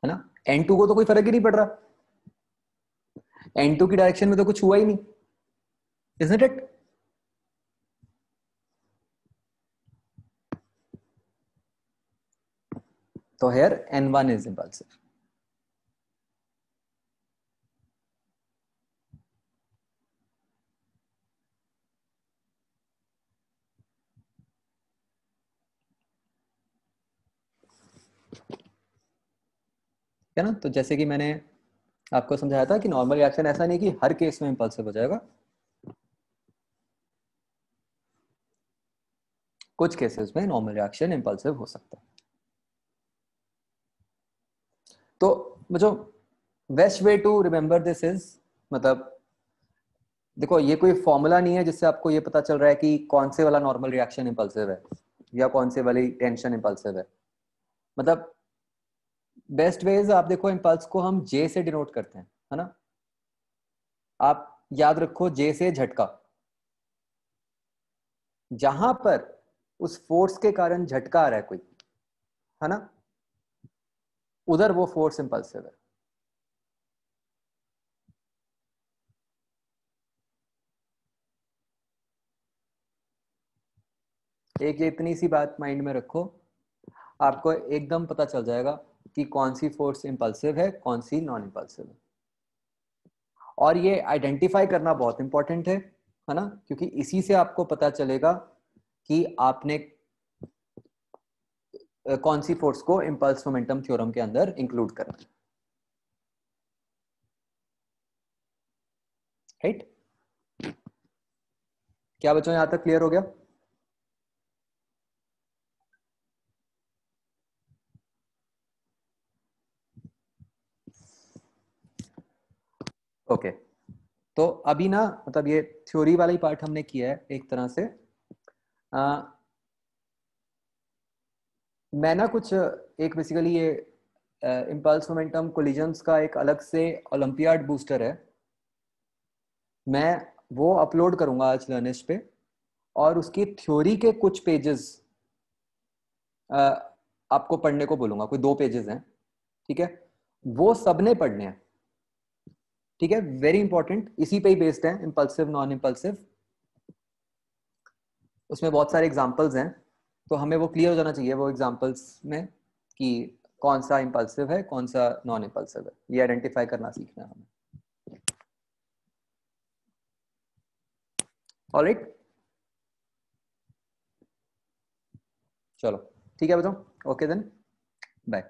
है ना, N2 को तो कोई फर्क ही नहीं पड़ रहा, N2 की डायरेक्शन में तो कुछ हुआ ही नहीं, isn't it? तो here N1 is impulsive। है ना, तो जैसे कि मैंने आपको समझाया था कि नॉर्मल रिएक्शन ऐसा नहीं कि हर केस में इंपल्सिव हो जाएगा, कुछ केसेस में नॉर्मल रिएक्शन इंपल्सिव हो सकता है। तो जो best way to remember this is, मतलब देखो ये कोई फॉर्मूला नहीं है जिससे आपको ये पता चल रहा है कि कौन से वाला नॉर्मल रिएक्शन इंपल्सिव है या कौन से वाली टेंशन इंपल्सिव है। मतलब बेस्ट वेज आप देखो, इंपल्स को हम जे से डिनोट करते हैं, है ना। आप याद रखो, जे से झटका, जहां पर उस फोर्स के कारण झटका आ रहा है कोई, है ना, उधर वो फोर्स इंपल्सिव है। एक ये इतनी सी बात माइंड में रखो, आपको एकदम पता चल जाएगा कि कौन सी फोर्स इंपल्सिव है, कौन सी नॉन इंपल्सिव है। और ये आइडेंटिफाई करना बहुत इंपॉर्टेंट है ना, क्योंकि इसी से आपको पता चलेगा कि आपने कौन सी फोर्स को इंपल्स मोमेंटम थ्योरम के अंदर इंक्लूड करना है, राइट। क्या बच्चों यहां तक क्लियर हो गया? ओके, तो अभी ना, मतलब ये थ्योरी वाला ही पार्ट हमने किया है एक तरह से। मैं ना कुछ एक बेसिकली ये इम्पल्स मोमेंटम कोलिजन्स का एक अलग से ओलंपियाड बूस्टर है, मैं वो अपलोड करूंगा आज लर्निस्ट पे। और उसकी थ्योरी के कुछ पेजेस आपको पढ़ने को बोलूंगा, कोई 2 पेजेस हैं, ठीक है, वो सबने पढ़ने हैं, ठीक है, वेरी इंपॉर्टेंट, इसी पे ही बेस्ड है इंपल्सिव नॉन इंपल्सिव। उसमें बहुत सारे एग्जांपल्स हैं, तो हमें वो क्लियर हो जाना चाहिए वो एग्जांपल्स में कि कौन सा इंपल्सिव है कौन सा नॉन इंपल्सिव है, ये आइडेंटिफाई करना सीखना है हमें। ऑलराइट, चलो ठीक है बच्चों, ओके देन, बाय।